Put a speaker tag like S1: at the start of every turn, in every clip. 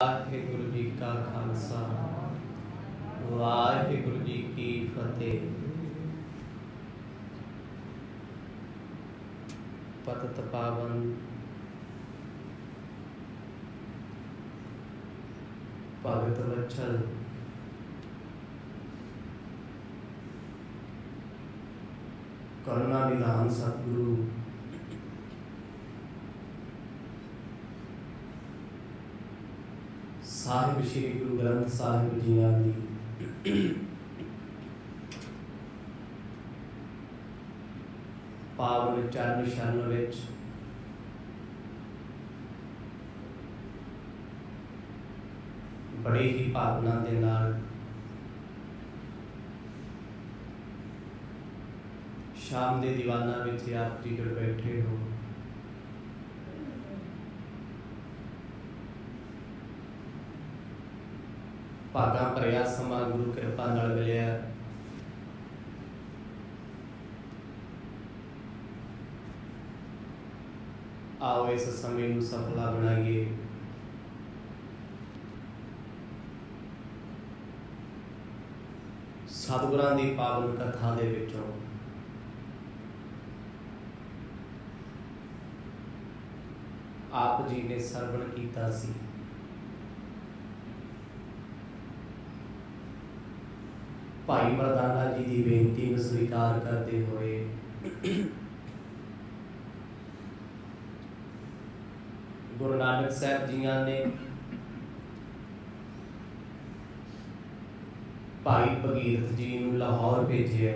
S1: वाहिगुरु जी का खालसा वाहिगुरु जी की फतेह। पतित पावन भगत वत्सल करुणा निधान सतगुरु साहिब श्री गुरु ग्रंथ साहिब जी आदि पावन चरण शरण विच बड़े ही भावना दे नाल शाम दे दीवाना विच आप जी जुड़ बैठे हो। भागा भरिया समा गुरु कृपा नाल मिलिया। आओ इस समय नूं सफला बनाइए। सतगुरां दी पावन कथा दे विचों आप जी ने सरवण कीता सी। भाई मरदाना जी की बेनती में स्वीकार करते हुए गुरु नानक साहब जियां ने भाई भगीरथ जी नूं लाहौर भेजिया।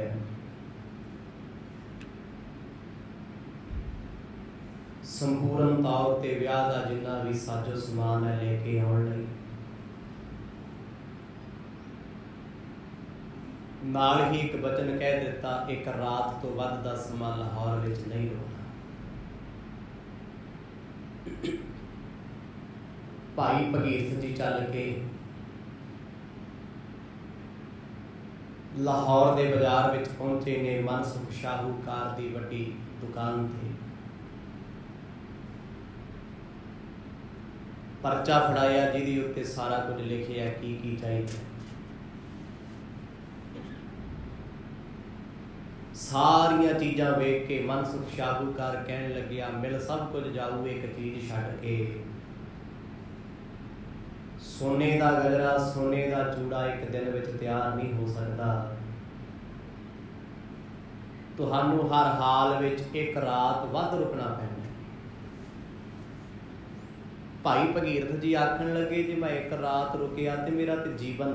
S1: संपूर्ण तौर ते विआह का जिन्ना भी साजो समान है लेके आउण लई। नाल ही एक वचन कह दिता, एक रात तो वध दा समा लाहौर विच नहीं रोना। भाई भगीरथ जी चल के लाहौर दे बाजार विच पहुंचे ने। मनसुख शाहूकार दी वड्डी दुकान ते परचा फड़ाया जिहदे उत्ते सारा कुछ लिखिया की चाहिए। सारिया चीज़ां वेख के मनसुख शाहूकार कहन लग्या, मिल सब कुछ जाऊ, एक चीज छड्ड के सोने का गजरा सोने का चूड़ा एक दिन विच तैयार नहीं हो सकता। तुहानू हर हाल विच एक रात वध रुकना पैना। भाई भगीरथ जी आखन लगे, जे मैं एक रात रुकिया तो मेरा तो जीवन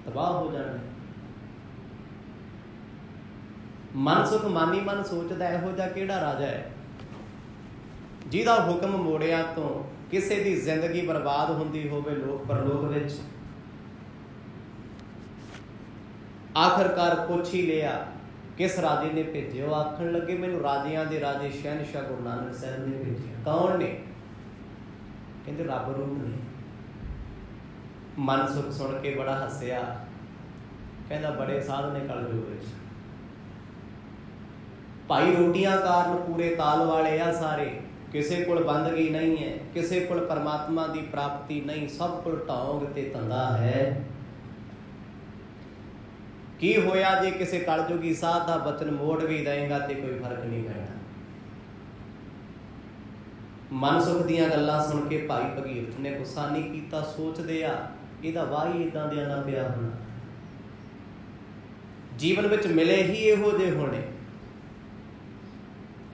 S1: तबाह हो जाना है। मनसुख मानी मन सोचता इहो जिहा किहड़ा राजा है जिहदा हुक्म मोड़िया तो किसी की जिंदगी बर्बाद होंदी होवे लोक परलोक विच। आखिरकार पुछ ही लिया किस राजे ने भेजे। आखन लगे मैनू राजियां दे राजे शहनशाह गुरु नानक साहब ने भेजे। कौन ने? कहते रब रूप ने। मनसुख सुन के बड़ा हसिया, कहता बड़े साध ने कलयुग विच। भाई रोटियां कारण पूरे ताल वाले आ सारे, किसी को बंदगी नहीं है, किसी को परमात्मा की प्राप्ति नहीं, सब को ढोंग ते धंधा है। की होया जे किसी कलयुगी साध का वचन मोड़ भी देगा तो कोई फर्क नहीं पैना। मनसुख दियां गल्लां सुन के भाई भगीरथ ने गुस्सा नहीं किया। सोचदे आ इहदा वाही इदां दियां ना पिया होना, जीवन विच मिले ही इहो जे होने।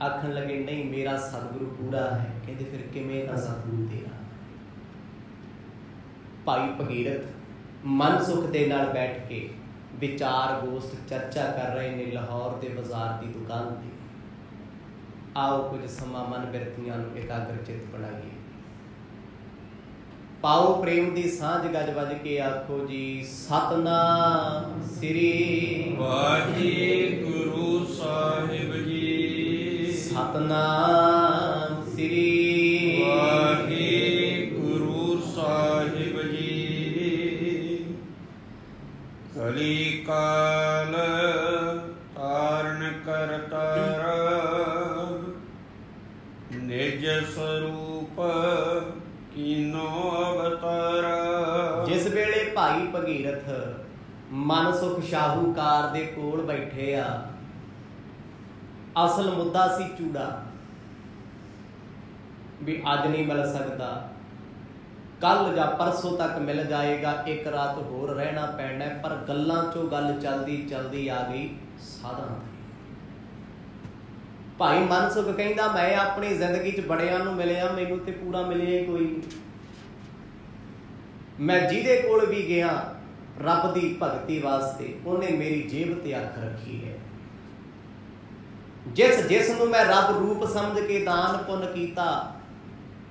S1: आखन लगे नहीं मेरा सतगुरु पूरा है। कहते फिर किवें दा सतगुरु तेरा? भाई भगीरथ मनसुख दे नाल बैठ के विचार गोष्ठ चर्चा कर रहे ने लाहौर के बाजार की दुकान पर। आओ कुछ समा मन बिरतियां नूं एकाग्र चित बनाइए। पाओ प्रेम की सांझ गज वज के आखो जी सतनाम श्री
S2: वाहिगुरु साहिब जी।
S1: सतनाम श्री
S2: वाहिगुरु साहिब जी। कली काल तारण करतार निज स्वरूप कीनो अवतार।
S1: भाई भगीरथ मन सुख शाहूकार दे कोल बैठे आ। असल मुद्दा सी चूड़ा भी अज नहीं मिल सकता, कल या परसों तक मिल जाएगा, एक रात होर रहना पैना। पर गल्लां चों गल चलदी चलदी आ गई साधना ते। भाई मन सुख कहंदा मैं अपनी जिंदगी च बड़ियां नूं मिलिया, मैनूं ते पूरा मिलिया ही कोई नहीं। मैं जिहदे कोल भी गया रब दी भगती वास्ते उन्हें मेरी जेब ते अख रखी है। जिस नूं मैं रब रूप समझ के दान पुन कीता,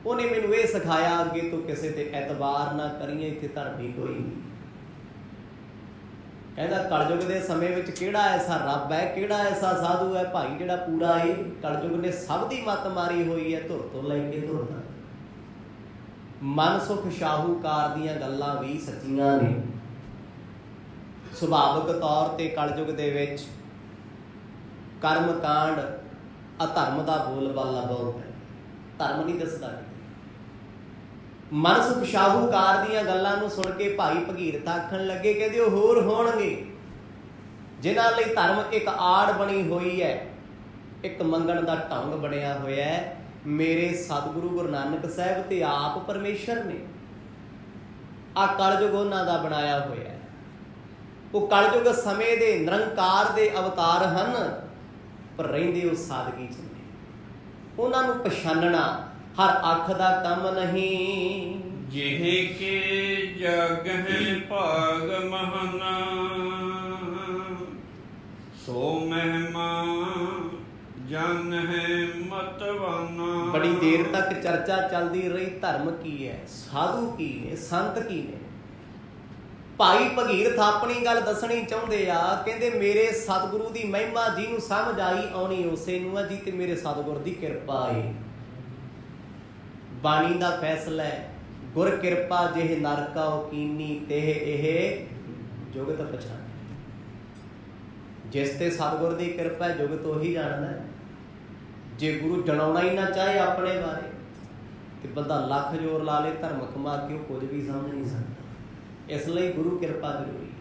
S1: उन्हें मैनूं ये सिखाया अगे तो किसी ते एतबार ना करिए, इत्थे धर्मी कोई नहीं। कहता कलयुग के समय में किहड़ा ऐसा रब है, किहड़ा ऐसा साधु है भाई जिहड़ा पूरा है। कलयुग ने सब दी मत मारी हुई है, धुर तो लैके धुर तक। मन सुख शाहूकार दीयां गल्लां भी सच्चियां ने। सुभाविक तौर ते कलयुग दे विच कर्म कांड अधर्म दा बोलबाला बहुत है, धर्म नहीं दसदा। मन सुख शाहूकार दीयां गल्लां नूं सुन के भाई भगीरथ आखण लगे, कहंदे ओह होर होणगे जिन्हां लई धर्म एक आड़ बनी हुई है, एक मंगण दा ढंग बनिया होया है। मेरे सतगुरु गुरु नानक साहब ते आप परमेश्वर ने आ कलयुग उन्हां दा बनाया होया है। वो कलयुग समय दे निरंकार दे अवतार हन, पर रहिंदे वो सादगी च ने। उन्हां नूं पछानना हर अख दा कम नहीं।
S2: जिहे के जग है भाग महना, सो महिमा जन है मतवाना। बड़ी देर तक चर्चा चलती रही, धर्म की है, साधु की ने, संत की ने। भाई भगीरथ अपनी गल दसनी चाहुंदे आ, कहंदे मेरे सतगुरु दी महिमा जिहनूं समझ आई आउणी उसे नूं आ जी, ते मेरे सतगुर दी किरपा है। बाणी दा फैसला है, गुर किरपा जिह नर कौ कीनी, तेह एह जुगत पछाने। जिस ते सतगुर दी किरपा है जुगत ओही जानदा है। जे गुरु जणाउणा ही ना चाहे अपने बारे ते बंदा लख जोर ला ले, धर्म कमा के वो कुछ भी समझ नहीं सकता। इसलिए गुरु किरपा जरूरी है।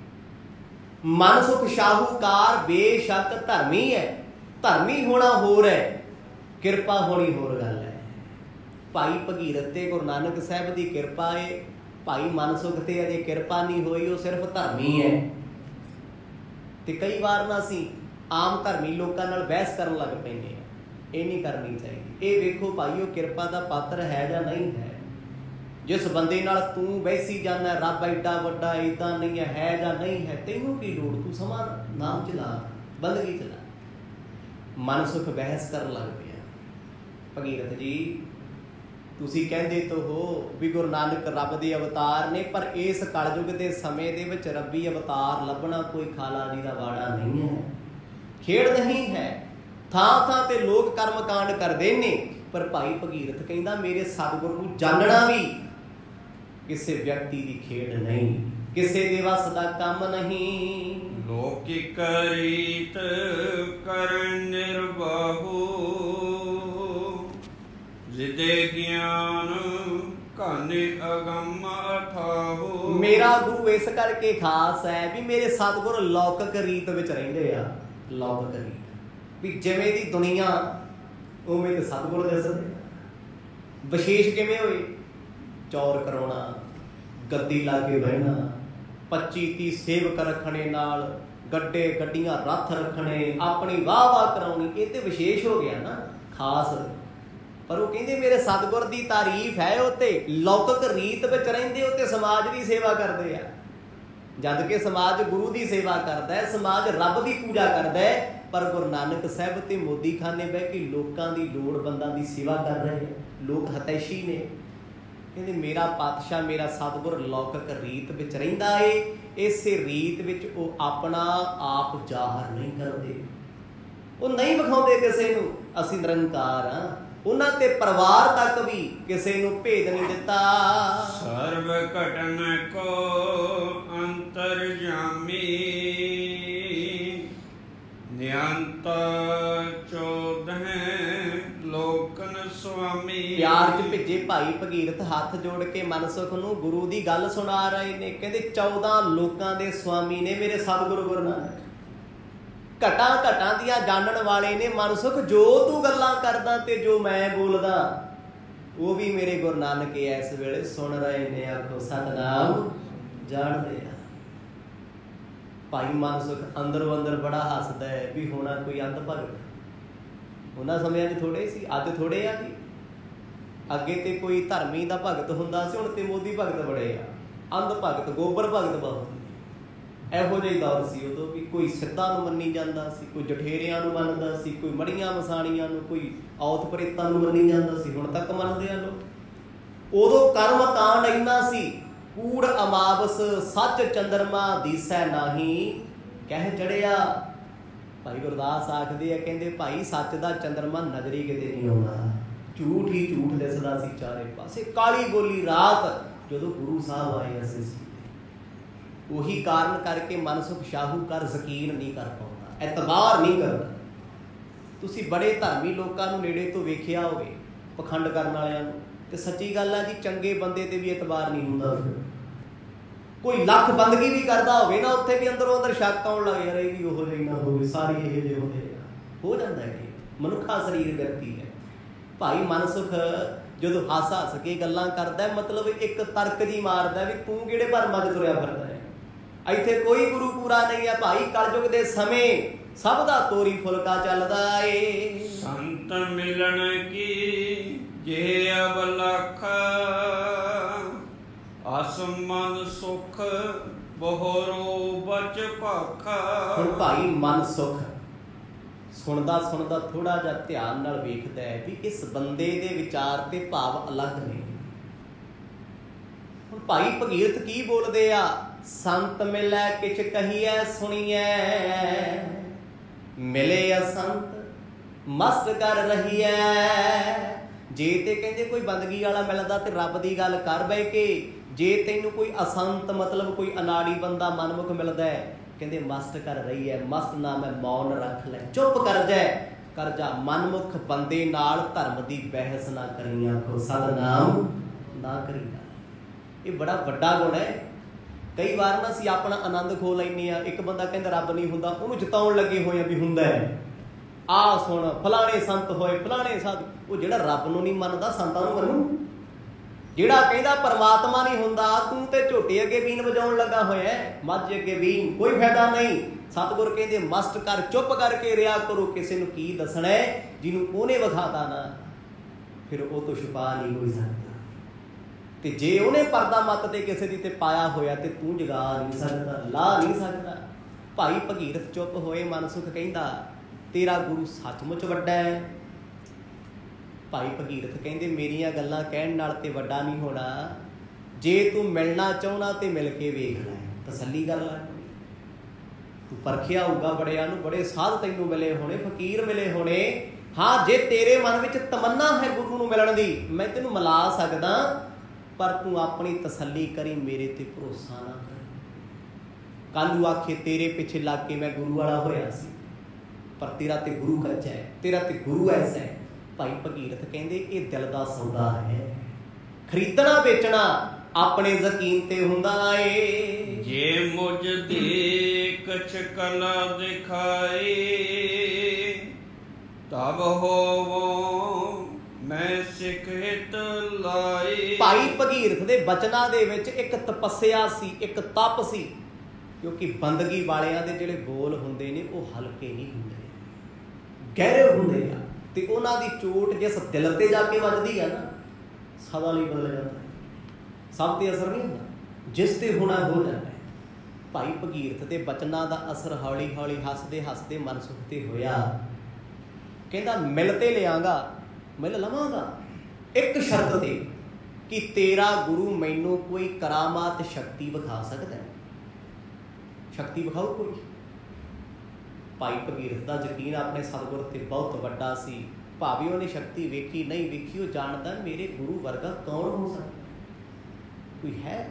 S2: मन सुख शाहूकार बेशक धर्मी है, धर्मी होना होर है, किरपा होनी होर गल है। भाई भगीरथ ते गुरु नानक साहब की किरपा है। भाई मन सुख ते अजे किरपा नहीं हुई, वो सिर्फ धर्मी है। ते कई बार ना असीं आम धर्मी लोगों नाल बहस करन लग पैंदे आ, ये नहीं करनी चाहिए। ये वेखो भाई वो किरपा का पात्र है या नहीं है। जिस बंदे नाल तू बहसी जाना रब एडा वड्डा इदां नहीं है या नहीं है, तैनूं की लोड़, तू समा नाम चला, बंदगी चला। मन सुख बहस कर लग पिया। भगीरथ जी तुसी कहंदे तो हो भी गुरु नानक रब दे अवतार ने, पर इस कलयुग के समय दे विच रब्बी अवतार लभना कोई खाला जी का वाड़ा नहीं है, खेड़ नहीं है। थां थां ते लोग कर्म कांड करदे ने, पर भाई भगीरथ कहंदा मेरे सतगुरु नूं जानना भी किसी व्यक्ति की खेड़ नहीं, किसी दे वस दा काम नहीं। लौकिक रीत कर निर्बाहु, जिदे ज्ञान काने अगम अथाहु। मेरा
S1: गुरु इस करके खास है भी मेरे सतगुर लौकिक रीत विच रहिंदे आ। लौकिक रीत भी जिवें दी दुनिया उवें ते सतगुर दसदे। विशेष किवें होए, चौर कराउणा, गद्दी ला के बहना, 25-30 सेवक रखने नाल, गड्डे गड्डियां रथ रखने, अपनी वाह वाह कराउणी, ये तो विशेष हो गया ना, खास। पर वो कहते मेरे सतगुर की तारीफ है, उत्ते लौकिक रीत विच रहिंदे, उत्ते समाज की सेवा करते हैं। जद के समाज गुरु की सेवा करता है, समाज रब की पूजा करता है, पर गुरु नानक साहब ते मोदी खाने बह के लोगों की लोड़वंदां की सेवा कर रहे हैं। लोग हतैशी ने, कहते मेरा पातशाह मेरा सतगुर लौकिक रीत विच रहिंदा है। इस रीत विच वो अपना आप जाहर नहीं करते, वो नहीं विखाउंदे किसी नूं असीं निरंकार हां। उन्हां ते परिवार तक भी किसी नूं भेद नहीं दिता।
S2: सर्व घटन को अंतर्यामी, नियंता 14 लोकन स्वामी।
S1: प्यार ਬਾਗ 'ਚ ਭਿੱਜੇ ਭਾਈ ਭਗੀਰਥ ਹੱਥ ਜੋੜ ਕੇ ਮਨਸੁਖ ਨੂੰ ਗੁਰੂ ਦੀ ਗੱਲ ਸੁਣਾ ਰਹੇ ਨੇ। ਕਹਿੰਦੇ 14 ਲੋਕਾਂ ਦੇ ਸੁਆਮੀ ਨੇ ਮੇਰੇ ਸਤਿਗੁਰੂ ਗੁਰੂ ਨਾਨਕ। ਘਟਾਂ ਘਟਾਂ ਦੀਆਂ ਜਾਣਨ ਵਾਲੇ ਨੇ ਮਨਸੁਖ। ਜੋ ਤੂੰ ਗੱਲਾਂ ਕਰਦਾ ਤੇ ਜੋ ਮੈਂ ਬੋਲਦਾ ਉਹ ਵੀ ਮੇਰੇ ਗੁਰੂ ਨਾਨਕ ਇਸ ਵੇਲੇ ਸੁਣ ਰਹੇ ਨੇ। ਆਖੋ ਸਤਿਨਾਮ ਜਾਣਦੇ ਆ। ਭਾਈ ਮਨਸੁਖ ਅੰਦਰੋਂ ਅੰਦਰ ਬੜਾ ਹੱਸਦਾ ਹੈ ਵੀ ਹੋਣਾ ਕੋਈ ਅੰਧ ਭਗਤ। ਉਹਨਾਂ ਸਮਿਆਂ 'ਚ ਥੋੜੇ ਸੀ, ਅੱਜ ਥੋੜੇ ਆ ਜੀ। ਅੱਗੇ ਤੇ ਕੋਈ ਧਰਮੀ ਦਾ ਭਗਤ ਹੁੰਦਾ ਸੀ, ਹੁਣ ਤੇ ਮੋਦੀ ਭਗਤ ਬੜੇ ਆ। ਅੰਧ ਭਗਤ, ਗੋਬਰ ਭਗਤ ਬਹੁਤ। ਇਹੋ ਜਿਹੀ ਦੌਰ ਸੀ ਉਦੋਂ ਵੀ। ਕੋਈ ਸਿੱਧਾਂ ਨੂੰ ਮੰਨੀ ਜਾਂਦਾ ਸੀ, ਕੋਈ ਜਠੇਰਿਆਂ ਨੂੰ ਮੰਨਦਾ ਸੀ, ਕੋਈ ਮੜੀਆਂ ਮਸਾਣੀਆਂ ਨੂੰ, ਕੋਈ ਔਤ ਪ੍ਰੇਤਾਂ ਨੂੰ ਮੰਨੀ ਜਾਂਦਾ ਸੀ। ਹੁਣ ਤੱਕ ਮੰਨਦੇ ਆ ਲੋਕ। ਉਦੋਂ ਕਰਮ ਕਾਂਡ ਇੰਨਾ ਸੀ, ਕੂੜ ਅਮਾਵਸ ਸੱਚ ਚੰਦਰਮਾ ਦੀਸੈ ਨਾਹੀ ਕਹਿ ਚੜਿਆ। ਭਾਈ ਗੁਰਦਾਸ ਆਖਦੇ ਆ, ਕਹਿੰਦੇ ਭਾਈ ਸੱਚ ਦਾ ਚੰਦਰਮਾ ਨਜ਼ਰੀ ਕਿਤੇ ਨਹੀਂ ਆਉਂਦਾ, ਝੂਠ ਹੀ ਝੂਠ ਦਿਸਦਾ ਸੀ ਚਾਰੇ ਪਾਸੇ। ਕਾਲੀ ਬੋਲੀ ਰਾਤ ਜਦੋਂ ਗੁਰੂ ਸਾਹਿਬ ਆਏ ਅਸੀਂ ਸੀ। ਉਹੀ ਕਾਰਨ ਕਰਕੇ ਮਨਸੁਖ ਸ਼ਾਹੂਕਾਰ ਯਕੀਨ ਨਹੀਂ ਕਰ ਪਾਉਂਦਾ, ਐਤਬਾਰ ਨਹੀਂ ਕਰਦਾ। ਤੁਸੀਂ ਬੜੇ ਧਰਮੀ ਲੋਕਾਂ ਨੂੰ ਨੇੜੇ ਤੋਂ ਵੇਖਿਆ ਹੋਵੇ, ਪਖੰਡ ਕਰਨ ਵਾਲਿਆਂ ਨੂੰ, ਤੇ ਸੱਚੀ ਗੱਲ ਆ ਜੀ, ਚੰਗੇ ਬੰਦੇ ਤੇ ਵੀ ਐਤਬਾਰ ਨਹੀਂ ਹੁੰਦਾ। ਕੋਈ ਲੱਖ ਬੰਦਗੀ ਵੀ ਕਰਦਾ ਹੋਵੇ ਨਾ, ਉੱਥੇ ਵੀ ਅੰਦਰੋਂ ਅੰਦਰ ਸ਼ੱਕ ਆਉਣ ਲੱਗ ਜਾਂਦਾ ਵੀ ਉਹੋ ਜਿਹੀ ਨਾ ਹੋਵੇ, ਸਾਰੇ ਇਹੋ ਜਿਹੇ ਹੁੰਦੇ ਆ। ਹੋ ਜਾਂਦਾ ਹੈ, ਮਨੁੱਖਾ ਸਰੀਰ ਵਿਅਕਤੀ ਹੈ। ਭਾਈ ਮਨਸੁਖ ਜਦੋਂ ਹੱਸ ਹੱਸ ਕੇ ਗੱਲਾਂ ਕਰਦਾ, ਮਤਲਬ ਇੱਕ ਤਰਕ ਜੀ ਮਾਰਦਾ ਵੀ ਤੂੰ ਕਿਹੜੇ ਭਰਮਾਂ 'ਚ ਤੁਰਿਆ ਫਿਰਦਾ ਹੈ। ਇੱਥੇ ਕੋਈ ਗੁਰੂ ਪੂਰਾ ਨਹੀਂ ਹੈ ਭਾਈ। ਕਲਯੁਗ ਦੇ ਸਮੇਂ ਸਭ ਦਾ ਤੋਰੀ ਫੁਲਕਾ ਚੱਲਦਾ ਏ।
S3: ਸੰਤ ਮਿਲਣ ਕੀ ਜੇ ਅਵਲਖ ਅਸਮਨ ਸੁਖ ਬਹੁਰੋ ਬਚ ਭਖ।
S1: ਹੁਣ ਭਾਈ ਮਨਸੁਖ ਸੁਣਦਾ ਸੁਣਦਾ ਥੋੜਾ ਜਿਹਾ ਧਿਆਨ ਨਾਲ ਵੇਖਦਾ ਹੈ ਵੀ ਇਸ ਬੰਦੇ ਦੇ ਵਿਚਾਰ ਤੇ ਭਾਵ ਅਲੱਗ ਨੇ। ਹੁਣ ਭਾਈ ਭਗੀਰਥ ਕੀ ਬੋਲਦੇ ਆ? ਸੰਤ ਮਿਲੈ ਕਿਛ ਕਹੀਐ ਸੁਣੀਐ, ਮਿਲੇ ਅਸੰਤ ਮਸਤ ਕਰ ਰਹੀਐ। ਜੇ ਤੇ ਕਹਿੰਦੇ ਕੋਈ ਬੰਦਗੀ ਵਾਲਾ ਮਿਲਦਾ ਤੇ ਰੱਬ ਦੀ ਗੱਲ ਕਰ ਬਹਿ ਕੇ। ਜੇ ਤੈਨੂੰ ਕੋਈ ਅਸੰਤ ਮਤਲਬ ਕੋਈ ਅਨਾੜੀ ਬੰਦਾ ਮਨਮੁਖ ਮਿਲਦਾ ਹੈ, ਕਹਿੰਦੇ ਮਸਤ ਕਰ ਰਹੀ ਹੈ। ਮਸਤ ਨਾ ਮੈਂ ਮੌਨ ਰੱਖ ਲੈ, ਚੁੱਪ ਕਰ ਜਾ। ਮਨਮੁਖ ਬੰਦੇ ਨਾਲ ਧਰਮ ਦੀ ਬਹਿਸ ਨਾ ਕਰੀ। ਆਖੋ ਸਤਿਨਾਮ ਨਾ ਕਰੀ। ਇਹ ਬੜਾ ਵੱਡਾ ਗੁਣ ਹੈ। ਕਈ ਵਾਰ ਨਾ ਅਸੀਂ ਆਪਣਾ ਆਨੰਦ ਖੋ ਲੈਂਦੇ ਹਾਂ। ਇੱਕ ਬੰਦਾ ਕਹਿੰਦਾ ਰੱਬ ਨਹੀਂ ਹੁੰਦਾ, ਉਹਨੂੰ ਜਿਤਾਉਣ ਲੱਗੇ ਹੋਏ ਆ ਵੀ ਹੁੰਦਾ ਹੈ। ਆਹ ਸੁਣ ਫਲਾਣੇ ਸੰਤ ਹੋਏ, ਫਲਾਣੇ ਸਾਧੂ। ਉਹ ਜਿਹੜਾ ਰੱਬ ਨੂੰ ਨਹੀਂ ਮੰਨਦਾ ਸੰਤਾਂ ਨੂੰ ਮੰਨੂ। ਜਿਹੜਾ ਕਹਿੰਦਾ ਪਰਮਾਤਮਾ ਨਹੀਂ ਹੁੰਦਾ, ਤੂੰ ਤੇ ਝੋਟੇ ਅੱਗੇ ਬੀਨ ਵਜਾਉਣ ਲੱਗਾ ਹੋਇਆ, ਮੱਝ ਅੱਗੇ ਬੀਨ, ਕੋਈ ਫਾਇਦਾ ਨਹੀਂ। ਸਤਿਗੁਰ ਕਹਿੰਦੇ ਮਸਤ ਕਰ, ਚੁੱਪ ਕਰਕੇ ਰਿਹਾ ਕਰੋ। ਕਿਸੇ ਨੂੰ ਕੀ ਦੱਸਣਾ ਜਿਹਨੂੰ ਉਹਨੇ ਵਿਖਾਤਾ ਨਾ, ਫਿਰ ਉਹ ਤੋਂ ਛੁਪਾ ਨਹੀਂ ਕੋਈ ਸਕਦਾ। ਤੇ ਜੇ ਉਹਨੇ ਪਰਦਾ ਮੱਤ ਤੇ ਕਿਸੇ ਦੀ ਤੇ ਪਾਇਆ ਹੋਇਆ ਤੇ ਤੂੰ ਜਗਾ ਨਹੀਂ ਸਕਦਾ, ਲਾ ਨਹੀਂ ਸਕਦਾ। ਭਾਈ ਭਗੀਰਥ ਚੁੱਪ ਹੋਏ। ਮਨਸੁਖ ਕਹਿੰਦਾ ਤੇਰਾ ਗੁਰੂ ਸੱਚਮੁੱਚ ਵੱਡਾ ਹੈ। ਭਾਈ ਭਗੀਰਥ ਕਹਿੰਦੇ ਮੇਰੀਆਂ ਗੱਲਾਂ ਕਹਿਣ ਨਾਲ ਤੇ ਵੱਡਾ ਨਹੀਂ ਹੋਣਾ। ਜੇ ਤੂੰ ਮਿਲਣਾ ਚਾਹੁੰਦਾ ਤੇ ਮਿਲ ਕੇ ਵੇਖ ਲੈ, ਤਸੱਲੀ ਕਰ ਲੈ। ਤੂੰ ਪਰਖਿਆ ਹੋਊਗਾ ਬੜਿਆਂ ਨੂੰ, ਬੜੇ ਸਾਧ ਤੈਨੂੰ ਮਿਲੇ ਹੋਣੇ, ਫਕੀਰ ਮਿਲੇ ਹੋਣੇ। ਹਾਂ, ਜੇ ਤੇਰੇ ਮਨ ਵਿੱਚ ਤਮੰਨਾ ਹੈ ਗੁਰੂ ਨੂੰ ਮਿਲਣ ਦੀ, ਮੈਂ ਤੈਨੂੰ ਮਿਲਾ ਸਕਦਾ, ਪਰ ਤੂੰ ਆਪਣੀ ਤਸੱਲੀ ਕਰੀ, ਮੇਰੇ ਤੇ ਭਰੋਸਾ ਨਾ ਕਰ। ਕੱਲ ਨੂੰ ਆਖੇ ਤੇਰੇ ਪਿੱਛੇ ਲੱਗ ਕੇ ਮੈਂ ਗੁਰੂ ਵਾਲਾ ਹੋਇਆ ਸੀ, ਪਰ ਤੇਰਾ ਤੇ ਗੁਰੂ ਕੱਚਾ ਹੈ, ਤੇਰਾ ਤੇ ਗੁਰੂ ਐਸਾ ਹੈ। ਭਾਈ ਭਗੀਰਥ ਕਹਿੰਦੇ ਇਹ ਦਿਲ ਦਾ ਸੌਦਾ ਹੈ। ਖਰੀਦਣਾ ਵੇਚਣਾ ਆਪਣੇ ਯਕੀਨ ਤੇ ਹੁੰਦਾ ਏ।
S3: ਜੇ ਮੁਝ ਦੇ ਕਛ ਕਲਾ ਦਿਖਾਏ, ਤਬ ਹੋਵੋ ਮੈਂ ਸਿੱਖ ਹਿਤ ਲਾਏ।
S1: ਭਾਈ ਭਗੀਰਥ ਦੇ ਬਚਨਾਂ ਦੇ ਵਿੱਚ ਇੱਕ ਤਪੱਸਿਆ ਸੀ, ਇੱਕ ਤਪ ਸੀ। ਕਿਉਂਕਿ ਬੰਦਗੀ ਵਾਲਿਆਂ ਦੇ ਜਿਹੜੇ ਬੋਲ ਹੁੰਦੇ ਨੇ ਉਹ ਹਲਕੇ ਨਹੀਂ ਹੁੰਦੇ, ਗਹਿਰੇ ਹੁੰਦੇ ਆ। ਤੇ ਉਹਨਾਂ ਦੀ ਚੋਟ ਜਿਸ ਦਿਲ ਤੇ ਜਾ ਕੇ ਵੱਜਦੀ ਆ ਨਾ, ਸਦਾ ਲਈ ਬਦਲ ਜਾਂਦਾ। ਸਭ ਤੇ ਅਸਰ ਨਹੀਂ ਹੁੰਦਾ, ਜਿਸ ਤੇ ਹੋਣਾ ਹੋ ਜਾਂਦਾ। ਭਾਈ ਭਗੀਰਥ ਦੇ ਬਚਨਾਂ ਦਾ ਅਸਰ ਹੌਲੀ ਹੌਲੀ ਹੱਸਦੇ ਹੱਸਦੇ ਮਨਸੁਖ ਤੇ ਹੋਇਆ। ਕਹਿੰਦਾ ਮਿਲ ਤੇ ਲਿਆਂਗਾ, ਮਿਲ ਲਵਾਂਗਾ, ਇੱਕ ਸ਼ਰਤ ਤੇ ਕਿ ਤੇਰਾ ਗੁਰੂ ਮੈਨੂੰ ਕੋਈ ਕਰਾਮਾਤ ਸ਼ਕਤੀ ਵਿਖਾ ਸਕਦਾ। ਸ਼ਕਤੀ ਵਿਖਾਓ ਕੋਈ। ਭਾਈ ਭਗੀਰਥ ਦਾ ਯਕੀਨ ਆਪਣੇ ਸਤਿਗੁਰ ਤੇ ਬਹੁਤ ਵੱਡਾ ਸੀ। ਭਾਵੇਂ ਉਹਨੇ ਸ਼ਕਤੀ ਵੇਖੀ ਨਹੀਂ ਵੇਖੀ, ਉਹ ਜਾਣਦਾ ਮੇਰੇ ਗੁਰੂ ਵਰਗਾ ਕੌਣ ਹੋ ਸਕਦਾ, ਕੋਈ ਹੈ।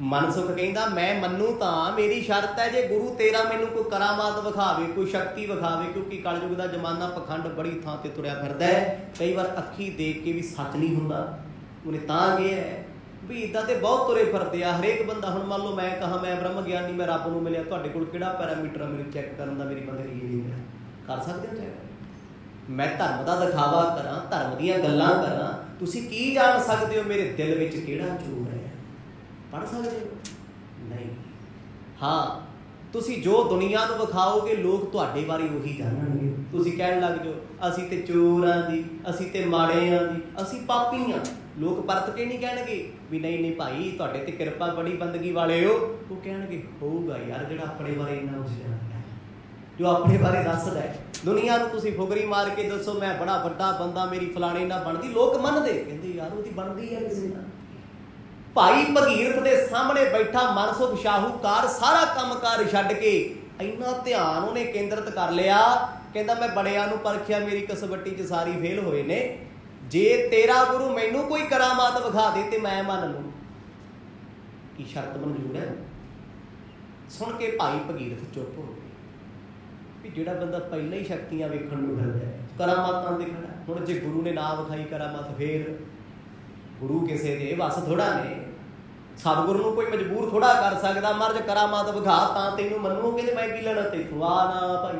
S2: ਮਨਸੁਖ ਕਹਿੰਦਾ ਮੈਂ ਮੰਨੂ ਤਾਂ, ਮੇਰੀ ਸ਼ਰਤ ਹੈ ਜੇ ਗੁਰੂ ਤੇਰਾ ਮੈਨੂੰ ਕੋਈ ਕਰਾਮਾਤ ਵਿਖਾਵੇ, ਕੋਈ ਸ਼ਕਤੀ ਵਿਖਾਵੇ, ਕਿਉਂਕਿ ਕਲਯੁਗ ਦਾ ਜ਼ਮਾਨਾ ਪਖੰਡ ਬੜੀ ਥਾਂ ਤੇ ਤੁਰਿਆ ਫਿਰਦਾ ਹੈ। ਕਈ ਵਾਰ ਅੱਖੀ ਦੇਖ ਕੇ ਵੀ ਸੱਚ ਨਹੀਂ ਹੁੰਦਾ। ਉਹਨੇ ਤਾਂ ਕਿਹਾ ਹੈ ਵੀ ਇੱਦਾਂ ਤੇ ਬਹੁਤ ਤੁਰੇ ਫਿਰਦੇ ਆ ਹਰੇਕ ਬੰਦਾ। ਹੁਣ ਮੰਨ ਲਓ ਮੈਂ ਕਹਾਂ ਮੈਂ ਬ੍ਰਹਮ ਗਿਆਨੀ, ਮੈਂ ਰੱਬ ਨੂੰ ਮਿਲਿਆ, ਤੁਹਾਡੇ ਕੋਲ ਕਿਹੜਾ ਪੈਰਾਮੀਟਰ ਮੈਨੂੰ ਚੈੱਕ ਕਰਨ ਦਾ ਮੇਰੀ ਬੰਦਗੀ ਨਹੀਂ ਹੈ? ਕਰ ਸਕਦੇ ਹੋ ਚੈੱਕ? ਮੈਂ ਧਰਮ ਦਾ ਦਿਖਾਵਾ ਕਰਾਂ, ਧਰਮ ਦੀਆਂ ਗੱਲਾਂ ਕਰਾਂ, ਤੁਸੀਂ ਕੀ ਜਾਣ ਸਕਦੇ ਹੋ ਮੇਰੇ ਦਿਲ ਵਿੱਚ ਕਿਹੜਾ ਚੋਰ ਹੈ? ਪੜ੍ਹ ਸਕਦੇ ਹੋ? ਨਹੀਂ। ਹਾਂ, ਤੁਸੀਂ ਜੋ ਦੁਨੀਆ ਨੂੰ ਵਿਖਾਓਗੇ ਲੋਕ ਤੁਹਾਡੇ ਬਾਰੇ ਉਹੀ ਜਾਣਨਗੇ। ਤੁਸੀਂ ਕਹਿਣ ਲੱਗ ਜਾਓ ਅਸੀਂ ਤੇ ਚੋਰਾਂ ਦੀ, ਅਸੀਂ ਤੇ ਮਾੜਿਆਂ ਦੀ, ਅਸੀਂ ਪਾਪੀ ਹਾਂ, ਲੋਕ ਪਰਤ ਕੇ ਨਹੀਂ ਕਹਿਣਗੇ ਵੀ ਨਹੀਂ ਨਹੀਂ ਭਾਈ ਤੁਹਾਡੇ ਤੇ ਕਿਰਪਾ ਬੜੀ ਬੰਦਗੀ ਵਾਲੇ ਹੋ। ਉਹ ਕਹਿਣਗੇ ਹੋਊਗਾ ਯਾਰ ਜਿਹੜਾ ਆਪਣੇ ਬਾਰੇ ਇੰਨਾ ਕੁਝ ਜਾਣਦਾ, ਜੋ ਆਪਣੇ ਬਾਰੇ ਦੱਸਦਾ ਹੈ। ਦੁਨੀਆ ਨੂੰ ਤੁਸੀਂ ਫੁਗਰੀ ਮਾਰ ਕੇ ਦੱਸੋ ਮੈਂ ਬੜਾ ਵੱਡਾ ਬੰਦਾ, ਮੇਰੀ ਫਲਾਣੇ ਨਾਲ ਬਣਦੀ, ਲੋਕ ਮੰਨਦੇ, ਕਹਿੰਦੇ ਯਾਰ ਉਹਦੀ ਬਣਦੀ ਹੈ ਕਿਸੇ ਨਾਲ। ਭਾਈ ਭਗੀਰਥ ਦੇ ਸਾਹਮਣੇ ਬੈਠਾ ਮਨਸੁਖ ਸ਼ਾਹੂਕਾਰ ਸਾਰਾ ਕੰਮਕਾਰ ਛੱਡ ਕੇ ਇੰਨਾ ਧਿਆਨ ਉਹਨੇ ਕੇਂਦਰਿਤ ਕਰ ਲਿਆ। ਕਹਿੰਦਾ ਮੈਂ ਬੜਿਆਂ ਨੂੰ ਪਰਖਿਆ, ਮੇਰੀ ਕਸਵੱਟੀ 'ਚ ਸਾਰੀ ਫੇਲ ਹੋਏ ਨੇ, ਜੇ ਤੇਰਾ ਗੁਰੂ ਮੈਨੂੰ ਕੋਈ ਕਰਾਮਾਤ ਵਿਖਾ ਦੇ ਤੇ ਮੈਂ ਮੰਨ ਲੂੰ। ਕੀ ਸ਼ਰਤ ਮਨਜ਼ੂਰ ਹੈ? ਸੁਣ ਕੇ ਭਾਈ ਭਗੀਰਥ ਚੁੱਪ ਹੋ ਗਏ ਵੀ ਜਿਹੜਾ ਬੰਦਾ ਪਹਿਲਾਂ ਹੀ ਸ਼ਕਤੀਆਂ ਵੇਖਣ ਨੂੰ ਫਿਰਦਾ ਹੈ, ਕਰਾਮਾਤਾਂ ਦੇਖਣਾ। ਹੁਣ ਜੇ ਗੁਰੂ ਨੇ ਨਾ ਵਿਖਾਈ ਕਰਾਮਾਤ, ਫੇਰ ਗੁਰੂ ਕਿਸੇ ਦੇ ਵੱਸ ਥੋੜਾ ਨੇ। ਸਤਿਗੁਰੂ ਨੂੰ ਕੋਈ ਮਜਬੂਰ ਥੋੜਾ ਕਰ ਸਕਦਾ। ਮਰਜ ਕਰਾਮਾਤ ਵਿਖਾ ਤਾਂ ਤੈਨੂੰ ਮੰਨੂਗੇ ਤੇ ਮੈਂ ਕੀ ਲੈਣਾ ਤੈਨੂੰ? ਆ ਨਾ ਭਾਈ।